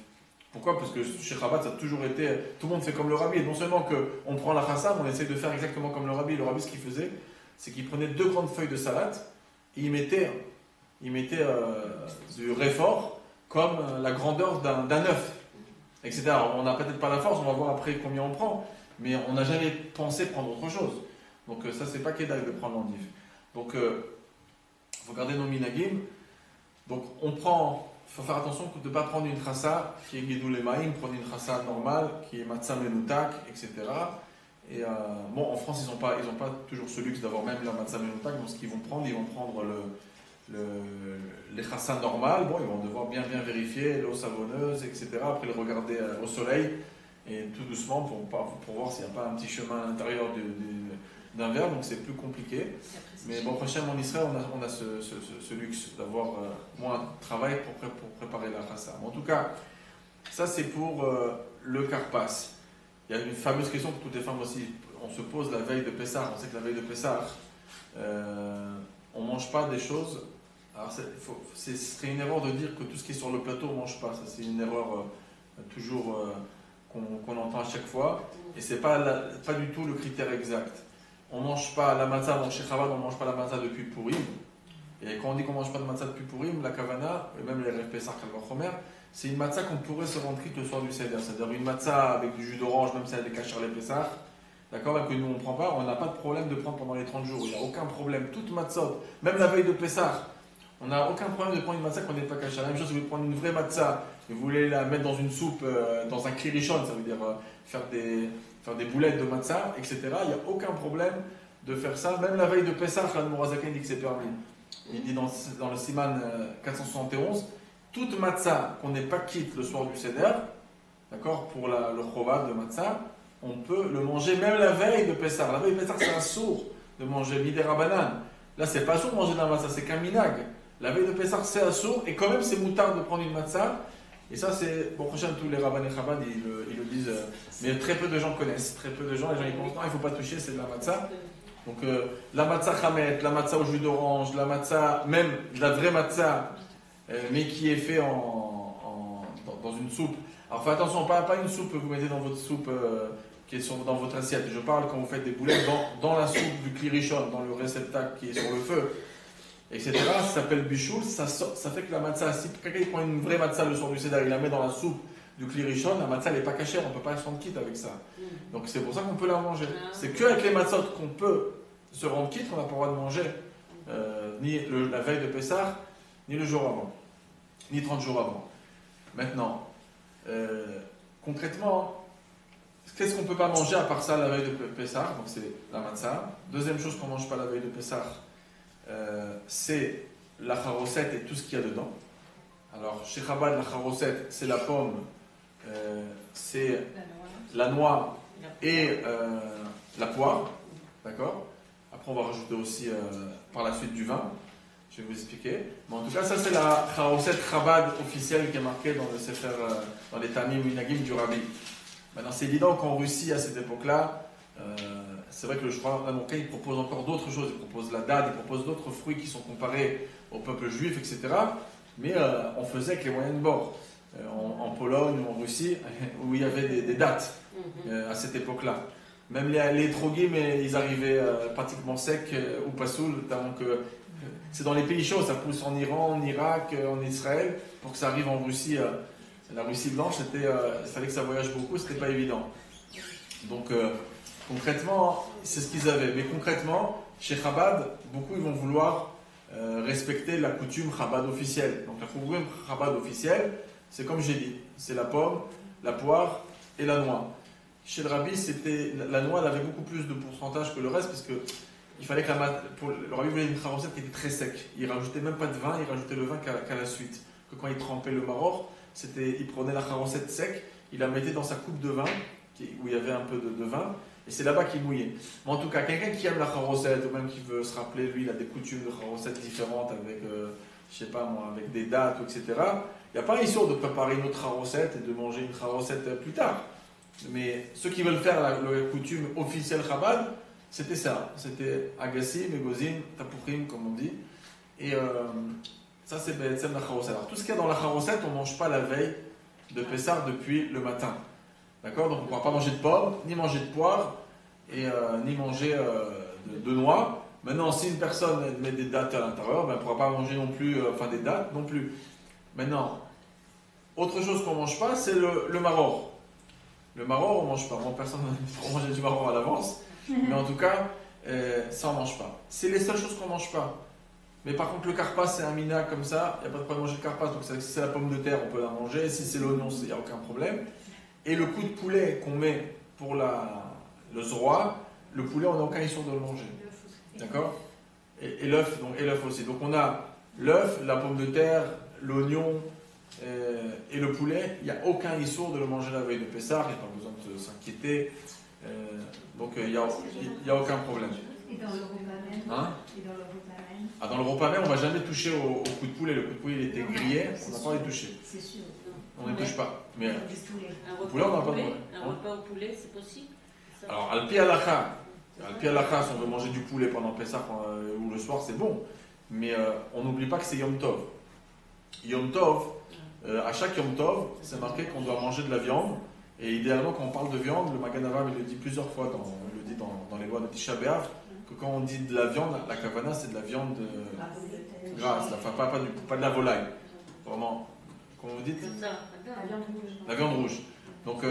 Pourquoi? Parce que chez Chabad, ça a toujours été. Tout le monde fait comme le Rabbi. Et non seulement qu'on prend la chassam, on essaie de faire exactement comme le Rabbi. Le Rabbi, ce qu'il faisait, c'est qu'il prenait 2 grandes feuilles de salade et il mettait du réfort comme la grandeur d'un œuf, etc. Alors, on n'a peut-être pas la force, on va voir après combien on prend, mais on n'a jamais pensé prendre autre chose. Donc ça, c'est pas Kedai de prendre l'endive. Donc, il faut garder nos minagim. Donc, il faut faire attention de ne pas prendre une trassa qui est Guédou les Maïm, prendre une trassa normale qui est Matzah Menoutak, etc. Et bon, en France, ils n'ont pas toujours ce luxe d'avoir même la Matzah Menoutak. Donc, ce qu'ils vont prendre, ils vont prendre les chassas normales. Bon, ils vont devoir bien vérifier l'eau savonneuse, etc. Après, le regarder au soleil et tout doucement pour voir s'il n'y a pas un petit chemin à l'intérieur d'un verre. Donc, c'est plus compliqué. Mais bon, prochainement en Israël, on a ce luxe d'avoir moins de travail pour préparer la chassa. En tout cas, ça c'est pour le karpas. Il y a une fameuse question que toutes les femmes aussi, on se pose la veille de Pessah. On sait que la veille de Pessah, on ne mange pas des choses. Alors, ce serait une erreur de dire que tout ce qui est sur le plateau, on ne mange pas. Ça, c'est une erreur toujours qu'on entend à chaque fois. Et ce n'est pas du tout le critère exact. On ne mange pas la matzah, chez Chabad, on ne mange pas la matzah depuis Purim. Et quand on dit qu'on ne mange pas de matzah depuis Purim, la kavana, et même les Rev Pessah, Kalvachomer, c'est une matzah qu'on pourrait se rendre quitte le soir du Seder. C'est-à-dire une matzah avec du jus d'orange, même si elle est cachée les Pessah, d'accord, et que nous on ne prend pas, on n'a pas de problème de prendre pendant les 30 jours. Il n'y a aucun problème. Toute matzot, même la veille de Pessah, On n'a aucun problème de prendre une matzah qu'on n'est pas caché. La même chose, si vous voulez prendre une vraie matzah et vous voulez la mettre dans une soupe, dans un klirishon, ça veut dire faire des boulettes de matzah, etc. Il n'y a aucun problème de faire ça. Même la veille de Pessah, l'Admorazaken dit que c'est permis. Il dit dans le Siman 471, toute matzah qu'on n'ait pas quitte le soir du Seder, d'accord, pour le chova de matzah, on peut le manger même la veille de Pessah. La veille de Pessah, c'est un sourd de manger midera banane. Là, c'est pas sourd de manger de la matzah, c'est qu'un minag. La veille de Pessah, c'est un sourd, et quand même, c'est moutard de prendre une matzah. Et ça, c'est, bon, prochain, tous les rabbins et chabad, ils le disent, mais très peu de gens connaissent. Très peu de gens, les gens, ils pensent, non, il ne faut pas toucher, c'est de la matzah. Donc, la matzah chamet, la matzah au jus d'orange, la matzah, même la vraie matzah, mais qui est fait dans une soupe. Alors, faites attention, pas une soupe que vous mettez dans votre soupe qui est dans votre assiette. Je parle quand vous faites des boulettes dans la soupe du klirishon, dans le réceptacle qui est sur le feu, etc. Ça s'appelle bichoul. Ça fait que la matzah, si quelqu'un prend une vraie matzah le soir du Seder, il la met dans la soupe du klirishon, la matzah n'est pas cachée, on ne peut pas se rendre quitte avec ça. Donc c'est pour ça qu'on peut la manger. C'est qu'avec les matzot qu'on peut se rendre quitte, qu'on n'a pas le droit de manger ni la veille de Pessah, ni le jour avant, ni 30 jours avant. Maintenant, concrètement, qu'est-ce qu'on ne peut pas manger à part ça la veille de Pessah? Donc c'est la matzah. Deuxième chose qu'on ne mange pas la veille de Pessah, c'est la charosette et tout ce qu'il y a dedans. Alors, chez Chabad, la charosette, c'est la pomme, c'est la noix et la poire. D'accord? Après, on va rajouter aussi par la suite du vin. Je vais vous expliquer. Mais en tout cas, ça, c'est la charosette Chabad officielle qui est marquée dans le Sefer, dans les Tamim Minagim du Rabbi. Maintenant, c'est évident qu'en Russie, à cette époque-là, c'est vrai que le Shulchan Aruch il propose encore d'autres choses. Il propose la date, il propose d'autres fruits qui sont comparés au peuple juif, etc. Mais on faisait avec les moyens de bord. En Pologne ou en Russie, où il y avait des dates à cette époque-là. Même les trogim, ils arrivaient pratiquement secs ou pas saouls. Donc, c'est dans les pays chauds, ça pousse en Iran, en Irak, en Israël. Pour que ça arrive en Russie, la Russie blanche, il fallait que ça voyage beaucoup, c'était pas évident. Donc, concrètement, c'est ce qu'ils avaient. Mais concrètement, chez Chabad, beaucoup ils vont vouloir respecter la coutume Chabad officielle. Donc, la coutume Chabad officielle, c'est comme j'ai dit, c'est la pomme, la poire et la noix. Chez le Rabbi, la noix, elle avait beaucoup plus de pourcentage que le reste, parce que il fallait que le Rabbi voulait une charosette qui était très sec. Il rajoutait même pas de vin, il rajoutait le vin qu'à la suite. Que quand il trempait le maror, il prenait la charosette sec, il la mettait dans sa coupe de vin, où il y avait un peu de vin, et c'est là-bas qu'il mouillait. Mais en tout cas, quelqu'un qui aime la charosette, ou même qui veut se rappeler, lui, il a des coutumes de charosette différentes, avec, je sais pas moi, avec des dates, etc. Il n'y a pas issue de préparer une autre charosette et de manger une charosette plus tard. Mais ceux qui veulent faire la coutume officielle Chabad, c'était ça. C'était Agassi, Megozim, Tapuchim, comme on dit. Et ça, c'est la charosette. Alors, tout ce qu'il y a dans la charosette, on ne mange pas la veille de Pessah depuis le matin. D'accord? Donc, on ne pourra pas manger de pommes, ni manger de poire, et ni manger de noix. Maintenant, si une personne met des dattes à l'intérieur, ben, elle ne pourra pas manger non plus, des dattes non plus. Maintenant, autre chose qu'on ne mange pas, c'est le maror. Le maror, on ne mange pas. Moi, personne ne manger du maror à l'avance. Mais en tout cas, ça, on ne mange pas. C'est les seules choses qu'on ne mange pas. Mais par contre, le karpas, c'est un mina comme ça. Il n'y a pas de problème de manger le karpas. Donc, si c'est la pomme de terre, on peut la manger. Si c'est l'oignon, il n'y a aucun problème. Et le coup de poulet qu'on met pour le zroa, le poulet, on n'a aucun issue de le manger. D'accord? Et l'œuf aussi. Donc, on a l'œuf, la pomme de terre, l'oignon et le poulet. Il n'y a aucun issue de le manger la veille de Pessah. Il n'y a pas besoin de s'inquiéter. Donc, il n'y a aucun problème. Et dans le repas même dans le repas même, on ne va jamais toucher au coup de poulet. Le coup de poulet, il était grillé, on n'a pas envie de toucher. C'est sûr. On ne touche pas. Mais Un poulet, on n'a pas de problème. Un repas au poulet, c'est possible? Alors, Al-Pi Halakha, si on veut manger du poulet pendant Pessah ou le soir, c'est bon. Mais on n'oublie pas que c'est Yom Tov. Yom Tov, à chaque Yom Tov, c'est marqué qu'on doit manger de la viande. Et idéalement, quand on parle de viande, le Magen Avraham il le dit plusieurs fois, dans les lois de Tisha B'Av, que quand on dit de la viande, la kavana, c'est de la viande grasse, pas de la volaille. Vraiment, comment vous dites? La viande rouge. Donc,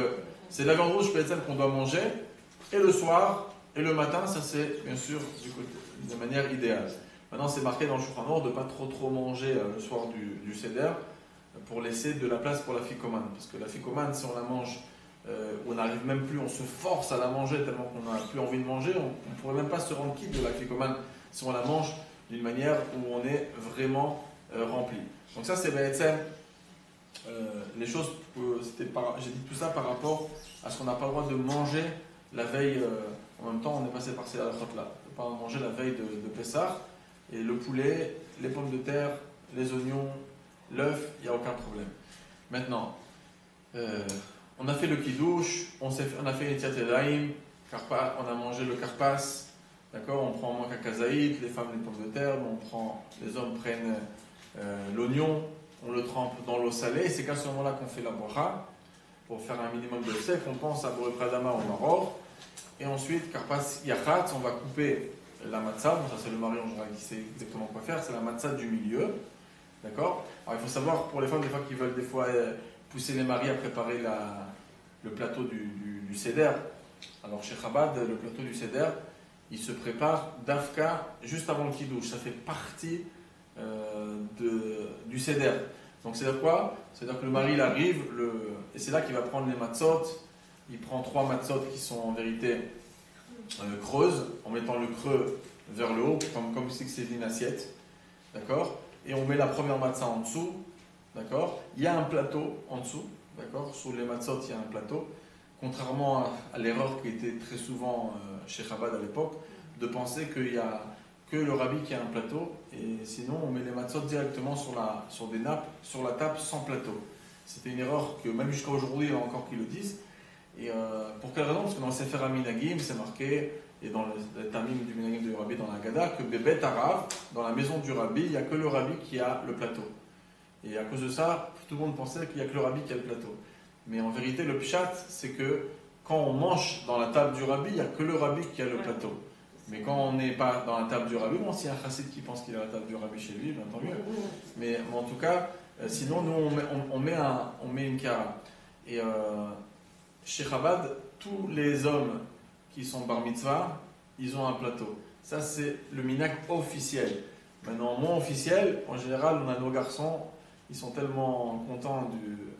c'est de la viande rouge qu'on doit manger, et le soir, et le matin, ça c'est bien sûr de manière idéale. Maintenant, c'est marqué dans le Shulchan Aruch de ne pas trop manger le soir du Seder pour laisser de la place pour la ficomane. Parce que la ficomane, si on la mange, on n'arrive même plus, on se force à la manger tellement qu'on n'a plus envie de manger, on ne pourrait même pas se rendre quitte de la ficomane si on la mange d'une manière où on est vraiment rempli. Donc ça, c'est les choses, j'ai dit tout ça par rapport à ce qu'on n'a pas le droit de manger la veille. En même temps, on est passé par ces halachot-là. On ne peut pas manger la veille de Pessah. Et le poulet, les pommes de terre, les oignons, l'œuf, il n'y a aucun problème. Maintenant, on a fait le kiddush, on a fait les tiatelaim, on a mangé le karpas, d'accord, on prend manque à kazaït, les femmes les pommes de terre, les hommes prennent l'oignon, on le trempe dans l'eau salée, et c'est qu'à ce moment-là qu'on fait la bracha, pour faire un minimum de sec, on pense à Boré Pradama ou Maror, et ensuite, karpas yachatz, on va couper la matzah, bon, ça c'est le mari en général qui sait exactement quoi faire, c'est la matzah du milieu, d'accord. Alors il faut savoir, pour les femmes des fois qui veulent des fois pousser les maris à préparer le plateau du Seder, alors chez Chabad, le plateau du Seder, il se prépare d'Afka juste avant le Kiddush, ça fait partie du Seder. Donc c'est-à-dire quoi? C'est-à-dire que le mari il arrive, et c'est là qu'il va prendre les matzot, il prend 3 matzot qui sont en vérité creuses, en mettant le creux vers le haut, comme si c'est une assiette, d'accord? Et on met la première matzah en dessous, d'accord? Il y a un plateau en dessous, d'accord? Sous les matzot, il y a un plateau, contrairement à l'erreur qui était très souvent chez Chabad à l'époque, de penser qu'il n'y a que le rabbi qui a un plateau, et sinon on met les matzot directement sur des nappes, sur la table sans plateau. C'était une erreur que même jusqu'à aujourd'hui, il y en a encore qui le disent. Et pour quelle raison? Parce que dans le Sefer HaMinagim, c'est marqué, et dans le Tamim du Minagim du Rabbi, dans la Gada, que Bebet Arav, dans la maison du Rabbi, il n'y a que le Rabbi qui a le plateau. Et à cause de ça, tout le monde pensait qu'il n'y a que le Rabbi qui a le plateau. Mais en vérité, le Pshat, c'est que quand on mange dans la table du Rabbi, il n'y a que le Rabbi qui a le plateau. Mais quand on n'est pas dans la table du Rabbi, bon, s'il y a un chassid qui pense qu'il a la table du Rabbi chez lui, bien tant mieux. Mais en tout cas, sinon, nous, on met une kara. Et chez Chabad, tous les hommes qui sont bar mitzvah, ils ont un plateau. Ça, c'est le minhag officiel. Maintenant, moins officiel, en général, on a nos garçons, ils sont tellement contents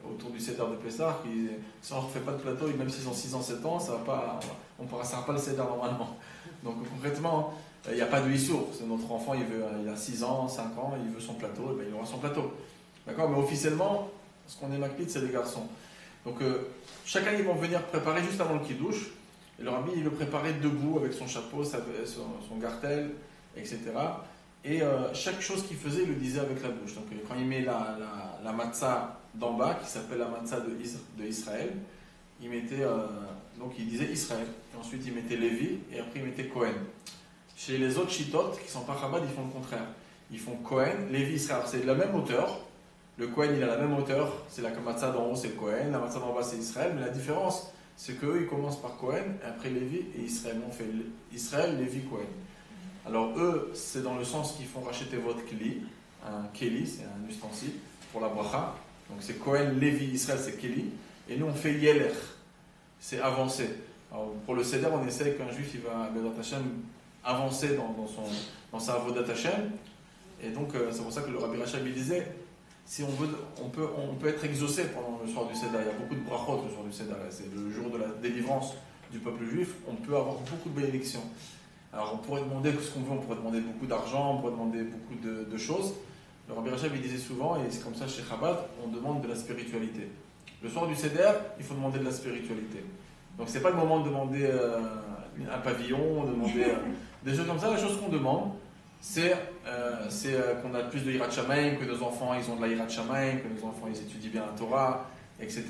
autour du Seder de Pessah qu'ils, si on ne refait pas de plateau, même s'ils ont 6 ans, 7 ans, ça ne passera pas le Seder normalement. Donc concrètement, il n'y a pas de issour. C'est notre enfant, il a 6 ans, 5 ans, il veut son plateau, et bien, il aura son plateau. D'accord? Mais officiellement, ce qu'on est makpid, c'est les garçons. Donc chacun, ils vont venir préparer juste avant le kiddush. Et le rabbi, il le préparait debout avec son chapeau, son gartel, etc. Et chaque chose qu'il faisait, il le disait avec la bouche. Donc quand il met la matzah d'en bas, qui s'appelle la matzah de Israël, il mettait, donc il disait Israël. Et ensuite il mettait Lévi, et après il mettait Cohen. Chez les autres Shitot, qui sont pas Chabad, ils font le contraire. Ils font Cohen, Lévi, Israël. C'est de la même hauteur. Le Cohen, il a la même hauteur. C'est la matzah d'en haut, c'est le Cohen. La matzah d'en bas, c'est Israël. Mais la différence, c'est qu'eux, ils commencent par Cohen, et après Lévi et Israël. On fait Israël, Lévi, Cohen. Alors eux, c'est dans le sens qu'ils font racheter votre keli. Un keli, c'est un ustensile pour la bracha. Donc c'est Cohen, Lévi, Israël, c'est keli. Et nous, on fait yeler. C'est avancer. Alors, pour le Seder, on essaie qu'un juif, il va, Be'ezrat Hashem, avancer dans sa avodat Hashem. Et donc, c'est pour ça que le Rabbi Rachab, il disait, si on veut, on peut être exaucé pendant le soir du Seder. Il y a beaucoup de brachot le soir du Seder. C'est le jour de la délivrance du peuple juif. On peut avoir beaucoup de bénédictions. Alors, on pourrait demander ce qu'on veut. On pourrait demander beaucoup d'argent. On pourrait demander beaucoup de choses. Le Rabbi Rachab, il disait souvent, et c'est comme ça chez Chabad, on demande de la spiritualité. Le soir du Seder, il faut demander de la spiritualité. Donc, c'est pas le moment de demander un pavillon, demander des choses comme ça. La chose qu'on demande, c'est qu'on a plus de Hirat Shamayim, que nos enfants ils ont de la Hirat Shamayim, que nos enfants ils étudient bien la Torah, etc.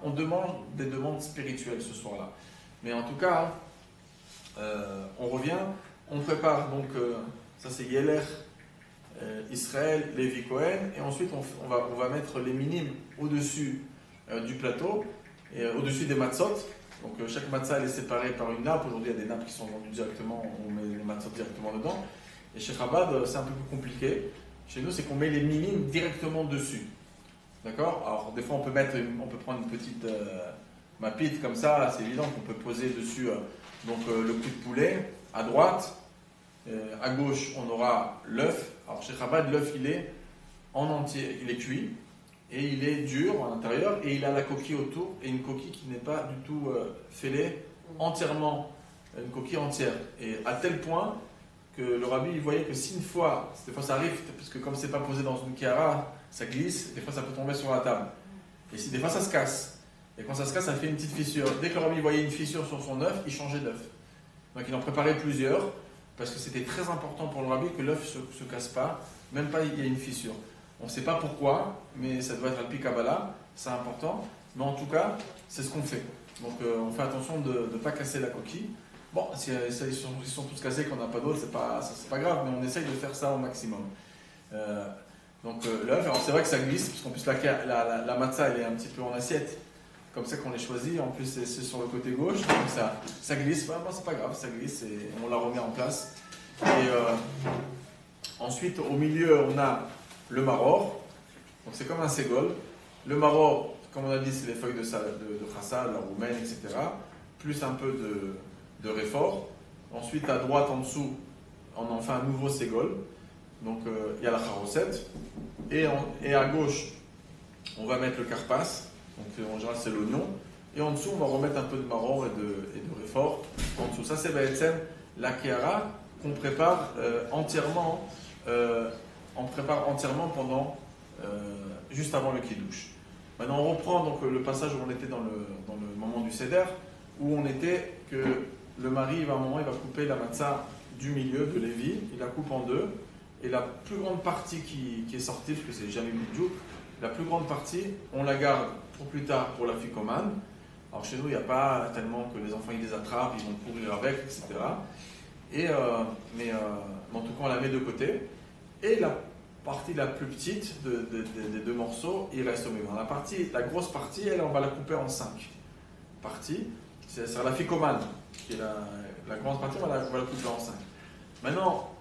On demande des demandes spirituelles ce soir-là. Mais en tout cas, on revient, on prépare donc, ça c'est Yeler, Israël, Lévi Cohen, et ensuite on va mettre les minimes au-dessus du plateau, et au-dessus des matzot. Donc chaque matzah elle est séparée par une nappe. Aujourd'hui il y a des nappes qui sont vendues directement, on met les matzot directement dedans. Et chez Chabad, c'est un peu plus compliqué. Chez nous, c'est qu'on met les minimes directement dessus. D'accord? Alors, des fois, on peut prendre une petite mapite comme ça. C'est évident qu'on peut poser dessus le coup de poulet à droite. À gauche, on aura l'œuf. Alors chez Chabad, l'œuf, il est en entier, il est cuit et il est dur à l'intérieur et il a la coquille autour et une coquille qui n'est pas du tout fêlée entièrement, une coquille entière. Et à tel point que le rabbi il voyait que si une fois, des fois ça arrive, parce que comme c'est pas posé dans une kiara, ça glisse, des fois ça peut tomber sur la table. Et si des fois ça se casse, et quand ça se casse, ça fait une petite fissure. Dès que le rabbi voyait une fissure sur son œuf, il changeait d'œuf. Donc il en préparait plusieurs, parce que c'était très important pour le rabbi que l'œuf ne se casse pas, même pas il y a une fissure. On ne sait pas pourquoi, mais ça doit être al-pi Kabbalah, c'est important. Mais en tout cas, c'est ce qu'on fait. Donc on fait attention de ne pas casser la coquille. Bon, si ils sont tous cassés, qu'on n'a pas d'autre, c'est pas grave, mais on essaye de faire ça au maximum. L'œuf, alors c'est vrai que ça glisse, puisqu'en plus la matzah elle est un petit peu en assiette, comme ça qu'on les choisit, en plus c'est sur le côté gauche, donc ça glisse, bon, c'est pas grave, ça glisse et on la remet en place. Et ensuite au milieu on a le maror, donc c'est comme un ségol. Le maror, comme on a dit, c'est les feuilles de chassal, la roumaine, etc., plus un peu de réfort. Ensuite à droite en dessous, on en fait un nouveau ségol. Donc il y a la charosette et à gauche on va mettre le karpas, donc en général c'est l'oignon, et en dessous on va remettre un peu de maror et de réfort en dessous. Ça c'est la kéhara qu'on prépare entièrement, pendant juste avant le kiddush. Maintenant on reprend donc le passage où on était dans le moment du seder, où on était que le mari à un moment il va couper la matzah du milieu de Lévi, il la coupe en deux. Et la plus grande partie qui est sortie, parce que c'est jamais bidjouk, la plus grande partie, on la garde pour plus tard pour la ficomane. Alors chez nous, il n'y a pas tellement que les enfants ils les attrapent, ils vont courir avec, etc. Mais en tout cas, on la met de côté. Et la partie la plus petite des deux morceaux, il reste au milieu. La grosse partie, elle, on va la couper en 5 parties. C'est la ficomane, qui est la grande partie, on va la couper en 5. Maintenant,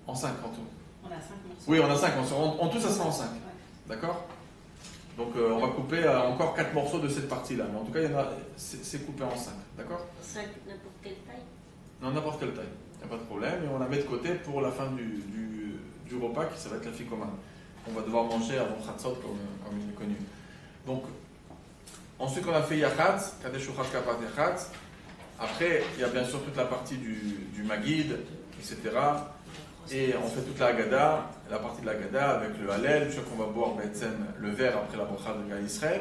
en 5 en tout. On a 5 morceaux. Oui, on a 5. En tout, ça sera en 5. Ouais. D'accord. Donc, on va couper encore 4 morceaux de cette partie-là. Mais en tout cas, c'est coupé en 5. D'accord. 5, n'importe quelle taille. Non, n'importe quelle taille. Il n'y a pas de problème. Et on la met de côté pour la fin du repas, qui ça va être la ficomane. On va devoir manger avant Chatzot, comme il est connu. Donc, ensuite, on a fait Yachatz, Kadesh Uchat Kapat Yachatz. Après, il y a bien sûr toute la partie du Magid, etc. Et on fait toute la Haggadah, la partie de la Haggadah avec le Hallel, je sais qu'on va boire le verre après la bracha de Gaï Israël.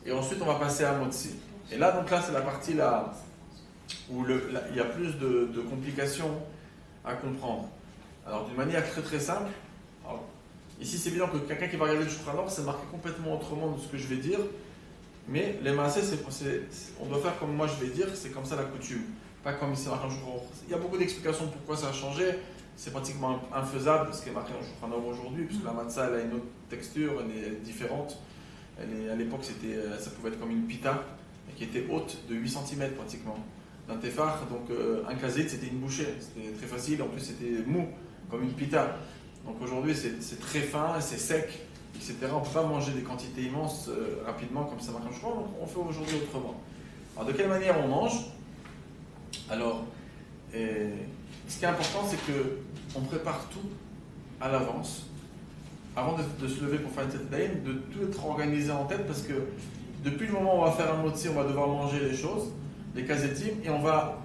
Et ensuite on va passer à Motzi. Et là, donc là, c'est la partie là où il y a plus de complications à comprendre. Alors d'une manière très très simple, alors, ici c'est évident que quelqu'un qui va regarder le Shulchan Aruch, c'est marqué complètement autrement de ce que je vais dire. Mais les maaseh, on doit faire comme moi je vais dire, c'est comme ça la coutume. Pas comme c'est marqué en Shulchan Aruch. Il y a beaucoup d'explications pourquoi ça a changé. C'est pratiquement infaisable ce qui est marqué en Shulchan Aruch aujourd'hui, puisque la matzah elle a une autre texture, elle est différente. À l'époque, ça pouvait être comme une pita, qui était haute de 8 cm pratiquement. D'un tefar, donc un kazit c'était une bouchée, c'était très facile, en plus c'était mou, comme une pita. Donc aujourd'hui c'est très fin, c'est sec, etc. On ne peut pas manger des quantités immenses rapidement comme ça marque en Shulchan Aruch, donc on fait aujourd'hui autrement. Alors de quelle manière on mange? Alors, ce qui est important, c'est qu'on prépare tout à l'avance, avant de se lever pour faire une tête de tout être organisé en tête, parce que depuis le moment où on va faire un motzi, on va devoir manger les choses, les kazetim, et on va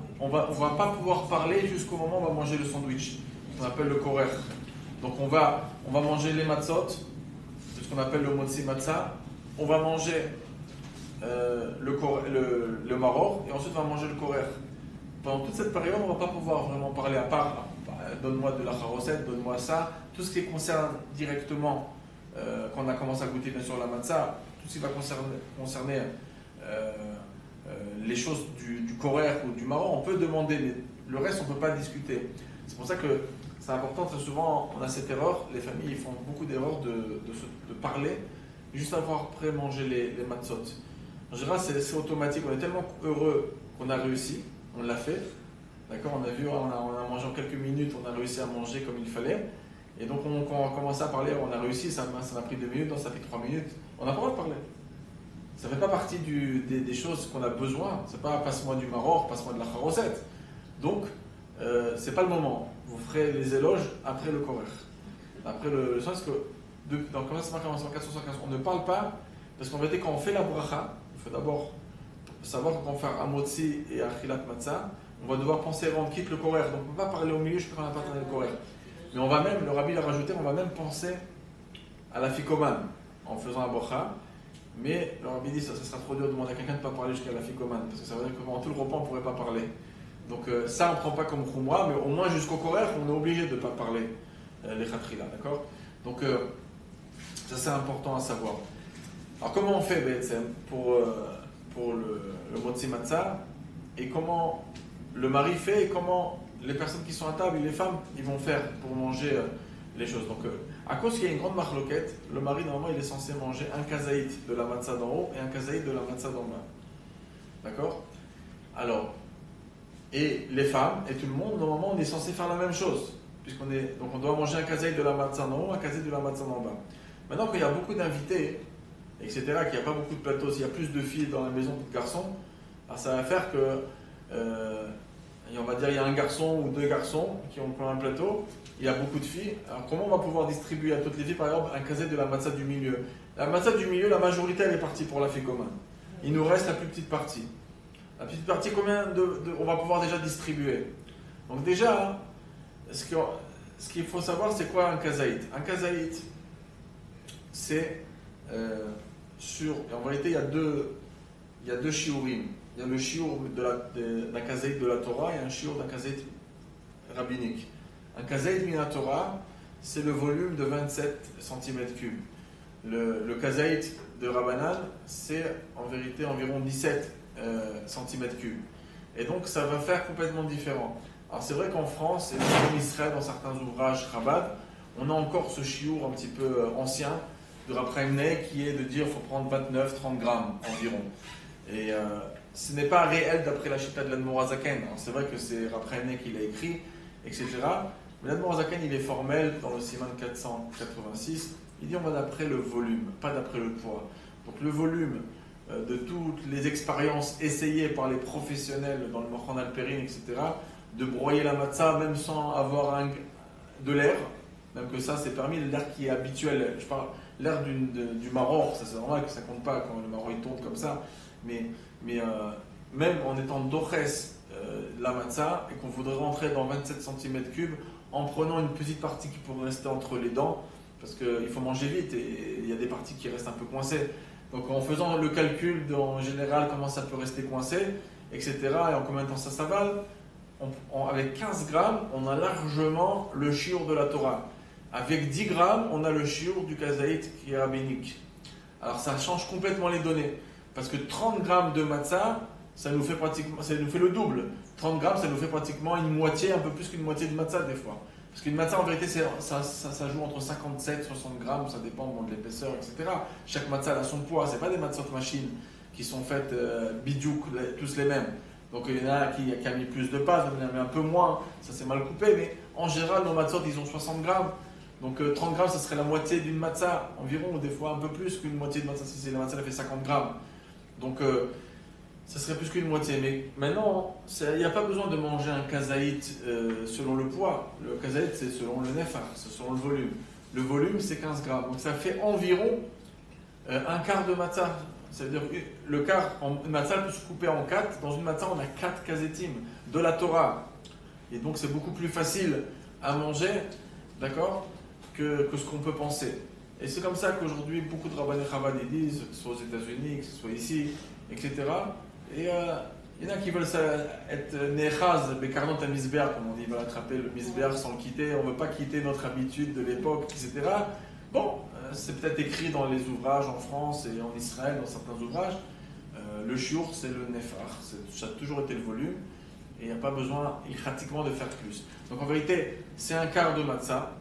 pas pouvoir parler jusqu'au moment où on va manger le sandwich, qu'on appelle le korer. Donc on va manger les matzot, ce qu'on appelle le motzi matzah, on va manger le maror, et ensuite on va manger le korer. Pendant toute cette période, on ne va pas pouvoir vraiment parler à part. Donne-moi de la charosette, donne-moi ça. Tout ce qui concerne directement, quand on a commencé à goûter bien sûr la matzah, tout ce qui va concerner les choses du korer ou du maror, on peut demander, mais le reste, on ne peut pas discuter. C'est pour ça que c'est important, très souvent, on a cette erreur, les familles font beaucoup d'erreurs de parler, juste après manger les matzot. En général, c'est automatique, on est tellement heureux qu'on a réussi. On l'a fait, d'accord. On a mangé en quelques minutes, on a réussi à manger comme il fallait. Et donc, quand on a commencé à parler, on a réussi, ça m'a pris 2 minutes, donc ça fait 3 minutes. On n'a pas le droit de parler. Ça ne fait pas partie des choses qu'on a besoin. C'est pas passe-moi du maror, passe-moi de la charosette. Donc, c'est pas le moment. Vous ferez les éloges après le Korer. Après le sens que dans le 415, on ne parle pas, parce qu'en vérité, quand on fait la bracha, il faut d'abord savoir qu'on va faire Amotzi et Achilat Matzah, on va devoir penser avant de quitter le Korer. Donc on ne peut pas parler au milieu jusqu'à quand on n'a pas terminé le Korer. Mais on va même, le Rabbi l'a rajouté, on va même penser à la Fikoman en faisant la bracha. Mais le Rabbi dit ça sera trop dur de demander à quelqu'un de ne pas parler jusqu'à la Fikoman, parce que ça veut dire que pendant tout le repas on ne pourrait pas parler. Donc ça on ne prend pas comme Khumra, mais au moins jusqu'au Korer on est obligé de ne pas parler les Khatrila, d'accord? Donc ça c'est important à savoir. Alors comment on fait pour le Motzi Matzah, et comment le mari fait, et comment les personnes qui sont à table et les femmes ils vont faire pour manger les choses. Donc à cause qu'il y a une grande marloquette, le mari normalement il est censé manger un kazaït de la matzah d'en haut et un kazaït de la matzah d'en bas. D'accord? Alors, et les femmes et tout le monde, normalement on est censé faire la même chose. Donc on doit manger un kazaït de la matzah d'en haut, un kazaït de la matzah d'en bas. Maintenant qu'il y a beaucoup d'invités, etc., qu'il n'y a pas beaucoup de plateaux, s'il y a plus de filles dans la maison que de garçons, alors ça va faire que, on va dire il y a un garçon ou deux garçons qui ont plein un plateau, il y a beaucoup de filles. Alors comment on va pouvoir distribuer à toutes les filles, par exemple, un kazaït de la matzah du milieu? La matzah du milieu, la majorité elle est partie pour la Fikoman. Il nous reste la plus petite partie. La petite partie, combien on va pouvoir déjà distribuer? Donc déjà, ce qu'il faut savoir, c'est quoi un kazaït? Un kazaït, c'est en réalité, il y a deux shiurim. Il y a le shiur d'un kazaït de la Torah et un shiur d'un kazaït rabbinique. Un kazaït min Torah, c'est le volume de 27 cm3. Le kazaït de Rabbanan, c'est en vérité environ 17 cm3. Et donc ça va faire complètement différent. Alors c'est vrai qu'en France, et en Israël, dans certains ouvrages Chabad, on a encore ce shiur un petit peu ancien de Rav Chaim Ney qui est de dire qu'il faut prendre 29-30 grammes environ. Et ce n'est pas réel d'après la Chita de l'Admor HaZaken. C'est vrai que c'est Rav Chaim Ney qui l'a écrit, etc. Mais l'Admor HaZaken, il est formel dans le Siman 486. Il dit on va d'après le volume, pas d'après le poids. Donc le volume de toutes les expériences essayées par les professionnels dans le Mochon Alperin, etc., de broyer la matzah même sans avoir de l'air, même que ça c'est permis, l'air qui est habituel. Je parle l'air du maror, ça c'est normal que ça compte pas quand le maror il tourne comme ça, mais même en étant doches la matzah et qu'on voudrait rentrer dans 27 cm3 en prenant une petite partie qui pourrait rester entre les dents, parce qu'il faut manger vite et il y a des parties qui restent un peu coincées. Donc en faisant le calcul en général comment ça peut rester coincé, etc., et en combien de temps ça s'avale, avec 15 grammes, on a largement le shiur de la Torah. Avec 10 grammes, on a le shiur du kazaït qui est rabbinique. Alors ça change complètement les données. Parce que 30 grammes de matzah, ça nous fait le double. 30 grammes, ça nous fait pratiquement une moitié, un peu plus qu'une moitié de matzah des fois. Parce qu'une matzah, en vérité, ça joue entre 57 et 60 grammes, ça dépend de l'épaisseur, etc. Chaque matzah a son poids, ce n'est pas des matzahs de machine qui sont faites bidiouk, tous les mêmes. Donc il y en a qui a mis plus de pâtes, il y en a mis un peu moins, ça s'est mal coupé, mais en général, nos matzahs, ils ont 60 grammes. Donc 30 grammes, ça serait la moitié d'une matzah environ, ou des fois un peu plus qu'une moitié de matzah, si la matzah elle fait 50 grammes. Donc ça serait plus qu'une moitié. Mais maintenant, il n'y a pas besoin de manger un kazaït selon le poids. Le kazaït, c'est selon le nefar, c'est selon le volume. Le volume, c'est 15 grammes. Donc ça fait environ un quart de matzah. C'est-à-dire le quart, une matzah peut se couper en 4. Dans une matzah, on a 4 kazetim de la Torah. Et donc c'est beaucoup plus facile à manger, d'accord, que ce qu'on peut penser. Et c'est comme ça qu'aujourd'hui, beaucoup de Rabbanei Chabad disent, que ce soit aux États-Unis, que ce soit ici, etc. Et il y en a qui veulent être nechaz, bekarnot à misber, comme on dit, ils veulent attraper le misber sans le quitter, on ne veut pas quitter notre habitude de l'époque, etc. Bon, c'est peut-être écrit dans les ouvrages en France et en Israël, dans certains ouvrages. Le shiur, c'est le nefar, ça a toujours été le volume, et il n'y a pas besoin, pratiquement, de faire plus. Donc en vérité, c'est un quart de matzah.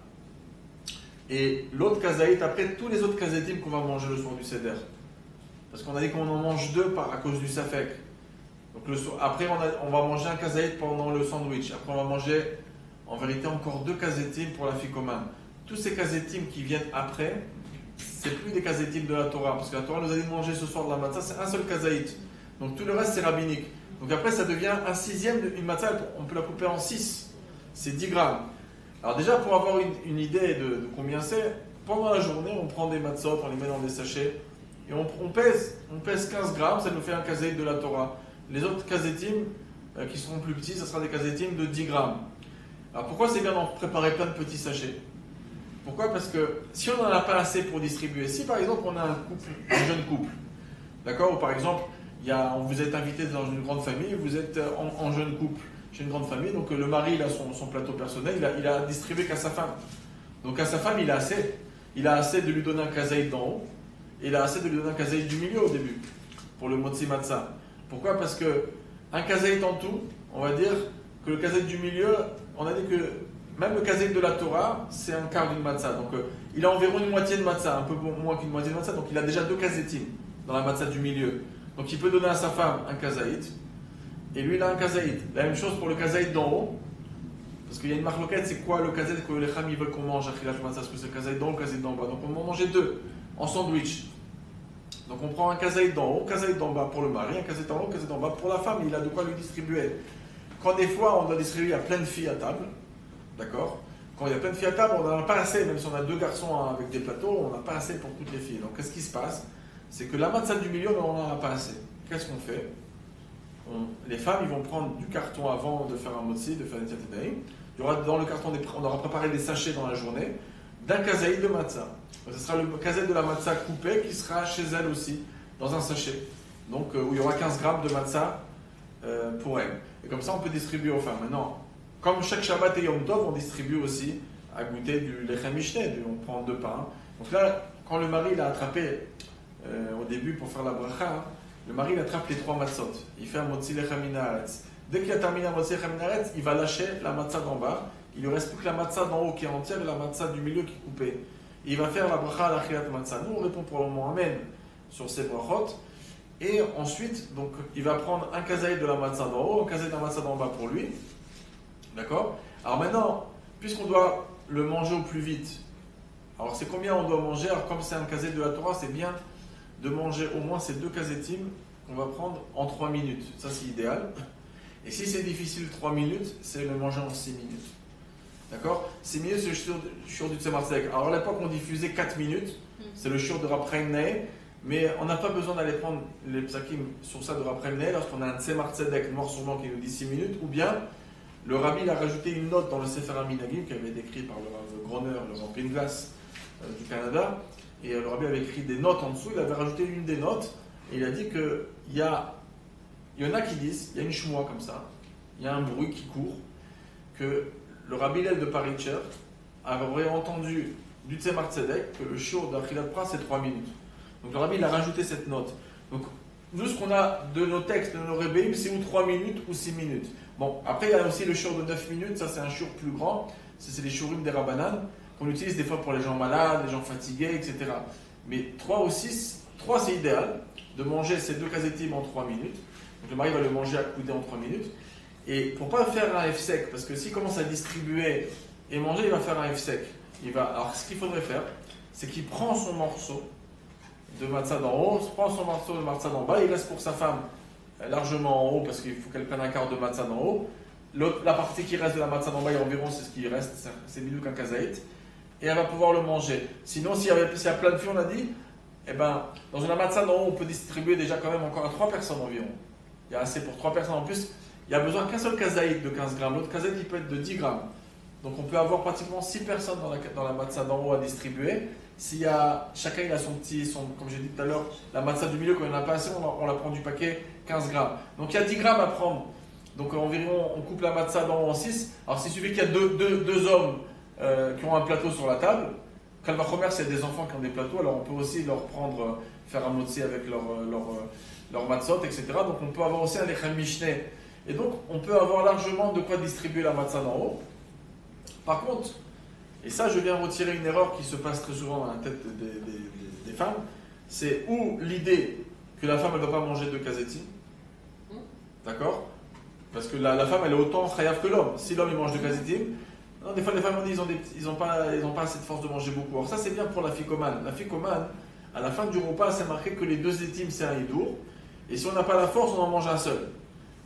Et l'autre kazaït, après tous les autres kazaïtim qu'on va manger le soir du Seder. Parce qu'on a dit qu'on en mange deux à cause du safek. Donc après, on va manger un kazaït pendant le sandwich. Après, on va manger en vérité encore deux kazaïtim pour la fikoman. Tous ces kazaïtim qui viennent après, c'est plus des kazaïtim de la Torah. Parce que la Torah nous a dit de manger ce soir de la matzah, c'est un seul kazaït. Donc tout le reste c'est rabbinique. Donc après ça devient un sixième d'une matzah, on peut la couper en 6. C'est 10 grammes. Alors déjà pour avoir une idée de combien c'est, pendant la journée on prend des matzot, on les met dans des sachets et on pèse 15 grammes, ça nous fait un kazaït de la Torah. Les autres kazetim qui seront plus petits, ça sera des kazetim de 10 grammes. Alors pourquoi c'est bien d'en préparer plein de petits sachets? Pourquoi? Parce que si on n'en a pas assez pour distribuer, si par exemple on a un jeune couple, d'accord, ou par exemple vous êtes invité dans une grande famille, vous êtes en jeune couple chez une grande famille, donc le mari il a son plateau personnel, il a distribué qu'à sa femme. Donc à sa femme il a assez. Il a assez de lui donner un kazaït d'en haut, et il a assez de lui donner un kazaït du milieu au début, pour le motzi matzah. Pourquoi? Parce que un kazaït en tout, on va dire que le kazaït du milieu, on a dit que même le kazaït de la Torah, c'est un quart d'une matzah. Donc il a environ une moitié de matzah, un peu moins qu'une moitié de matzah, donc il a déjà 2 kazetim dans la matzah du milieu. Donc il peut donner à sa femme un kazaït, et lui il a un kazaït. La même chose pour le kazaït d'en haut, parce qu'il y a une marloquette, c'est quoi le kazaït que les chamis veulent qu'on mange à Khilat Matzah? Est-ce que c'est le kazaït d'en haut ou le kazaït d'en bas? Donc on va en manger 2 en sandwich. Donc on prend un kazaït d'en haut, un kazaït d'en bas pour le mari, un kazaït d'en haut, un kazaït d'en bas pour la femme, il a de quoi lui distribuer. Quand des fois on doit distribuer à plein de filles à table, d'accord? Quand il y a plein de filles à table, on n'en a pas assez, même si on a 2 garçons avec des plateaux, on n'a pas assez pour toutes les filles. Donc qu'est-ce qui se passe? C'est que la matzah du milieu, on n'en a pas assez. Qu'est-ce qu'on fait? Les femmes, ils vont prendre du carton avant de faire un motzi, de faire des tzatédaïm. Il y aura dans le carton, on aura préparé des sachets dans la journée d'un kazaït de matzah. Donc, ce sera le kazaït de la matzah coupé qui sera chez elle aussi, dans un sachet. Donc où il y aura 15 grammes de matzah pour elle. Et comme ça, on peut distribuer aux femmes. Maintenant, comme chaque Shabbat et Yom Tov, on distribue aussi à goûter du lechem mishné, on prend 2 pains. Donc là, quand le mari l'a attrapé au début pour faire la bracha, le mari il attrape les 3 matzot. Il fait un motzi lechem min haaretz. Dès qu'il a terminé un motzi lechem min haaretz, il va lâcher la matzah d'en bas. Il ne lui reste plus que la matzah d'en haut qui est entière et la matzah du milieu qui est coupée. Et il va faire la bracha à la khilat matzah. Nous, on répond pour le moment Amen sur ces brachot. Et ensuite, donc, il va prendre un kazaït de la matzah d'en haut, un kazaït de la matzah d'en bas pour lui. D'accord? Alors maintenant, puisqu'on doit le manger au plus vite, alors c'est combien on doit manger? Alors comme c'est un kazaït de la Torah, c'est bien de manger au moins ces 2 kazetim qu'on va prendre en 3 minutes. Ça, c'est idéal. Et si c'est difficile 3 minutes, c'est le manger en 6 minutes. D'accord? 6 minutes, c'est le shiur du Tzemar Tzedek. Alors à l'époque, on diffusait 4 minutes. C'est le shiur de Rav Chaim Naeh. Mais on n'a pas besoin d'aller prendre les psakim sur ça de Rav Chaim Naeh lorsqu'on a un Tzemar Tzedek noir sur blanc qui nous dit 6 minutes. Ou bien, le rabbi il a rajouté une note dans le Sefer HaMinagim qui avait été écrit par le Rav Groner, le Rav Pinglas du Canada. Et le rabbi avait écrit des notes en dessous. Il avait rajouté une des notes. Et il a dit qu'il y en a qui disent, il y a une shmoua comme ça, il y a un bruit qui court, que le Rabbi Hillel de Paritcher aurait entendu du Tzemar Tzedek que le shiur d'Achilat Pra c'est 3 minutes. Donc le Rabbi il a rajouté cette note. Donc nous ce qu'on a de nos textes, de nos rébéim, c'est ou 3 minutes ou 6 minutes. Bon, après il y a aussi le shiur de 9 minutes, ça c'est un shiur plus grand, c'est les shiurim des Rabbanan, qu'on utilise des fois pour les gens malades, les gens fatigués, etc. Mais 3 ou 6, 3 c'est idéal, de manger ces 2 kazetim en 3 minutes. Donc le mari va le manger à couder en 3 minutes. Et pour ne pas faire un F sec, parce que s'il commence à distribuer et manger, il va faire un F sec. Alors ce qu'il faudrait faire, c'est qu'il prend son morceau de matzah d'en haut, prend son morceau de matzah d'en bas, il laisse pour sa femme largement en haut, parce qu'il faut qu'elle prenne un quart de matzah d'en haut. La partie qui reste de la matzah d'en bas, environ c'est ce qui reste, c'est bidouk un kazaït, et elle va pouvoir le manger. Sinon, s'il y a plein de filles, on a dit, eh ben, dans une matzah d'en haut, on peut distribuer déjà quand même encore à 3 personnes environ. Il y a assez pour 3 personnes en plus. Il n'y a besoin qu'un seul kazaït de 15 grammes. L'autre kazaït, il peut être de 10 grammes. Donc on peut avoir pratiquement 6 personnes dans la matzah d'en haut à distribuer. Chacun il a son petit, comme j'ai dit tout à l'heure, la matzah du milieu, quand il n'y en a pas assez, on la prend du paquet 15 grammes. Donc il y a 10 grammes à prendre. Donc environ, on coupe la matzah d'en haut en 6. Alors s'il suffit qu'il y a deux hommes qui ont un plateau sur la table, Kalvachomer, c'est des enfants qui ont des plateaux, alors on peut aussi leur prendre, faire un motzi avec leur matzot, etc. Donc on peut avoir aussi un lechem mishné. Et donc on peut avoir largement de quoi distribuer la matzah d'en haut. Par contre, et ça je viens retirer une erreur qui se passe très souvent dans la tête des femmes, c'est ou l'idée que la femme ne doit pas manger de kazetim, d'accord? Parce que la femme elle est autant chayav que l'homme. Si l'homme il mange de kazetim, des fois les femmes on dit ils n'ont pas assez de force de manger beaucoup. Alors ça c'est bien pour la ficomane. La ficomane, à la fin du repas, c'est marqué que les 2 étimes c'est un hidour. Et si on n'a pas la force, on en mange un seul.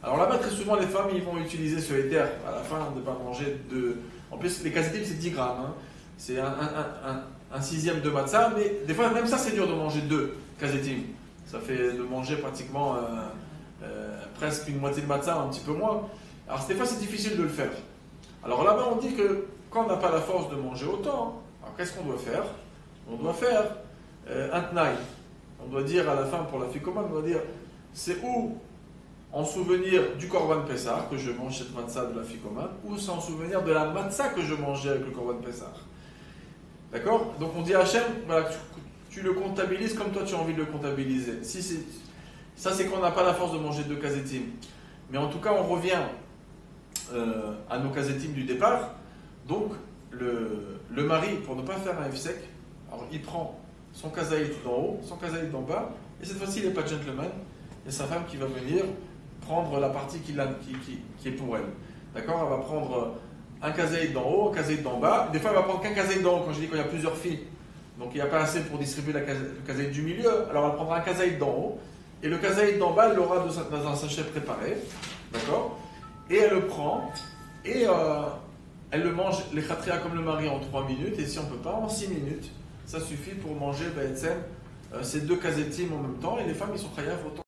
Alors là-bas, très souvent, les femmes, ils vont utiliser ce éther à la fin de ne pas manger de... En plus, les casétim, c'est 10 grammes. Hein. C'est un sixième de matzah, mais des fois, même ça, c'est dur de manger 2 casétim. Ça fait de manger pratiquement presque une moitié de matzah, un petit peu moins. Alors des fois, c'est difficile de le faire. Alors là-bas, on dit que quand on n'a pas la force de manger autant, alors qu'est-ce qu'on doit faire? On doit faire un tnaï. On doit dire à la fin, pour la fikoma, on doit dire, c'est ou en souvenir du Korban Pessah, que je mange cette matzah de la fikoma, ou c'est en souvenir de la matzah que je mangeais avec le Korban Pessah. D'accord? Donc on dit à Hachem, voilà, tu le comptabilises comme toi tu as envie de le comptabiliser. Ça c'est quand on n'a pas la force de manger 2 kazetim. Mais en tout cas on revient à nos kazetim du départ. Donc le mari, pour ne pas faire un F-sec, alors il prend son kazaït d'en haut, son kazaït d'en bas, et cette fois-ci il n'est pas gentleman, il y a sa femme qui va venir prendre la partie qui est pour elle. D'accord? Elle va prendre un kazaït d'en haut, un kazaït d'en bas. Des fois, elle va prendre qu'un kazaït d'en haut, quand je dis qu'il y a plusieurs filles. Donc, il n'y a pas assez pour distribuer le kazaït du milieu. Alors, elle prendra un kazaït d'en haut. Et le kazaït d'en bas, elle l'aura dans un sachet préparé. D'accord? Et elle le prend. Et elle le mange, les khatria comme le mari, en 3 minutes. Et si on ne peut pas, en 6 minutes. Ça suffit pour manger ces 2 kazetim en même temps. Et les femmes, ils sont chayav autant.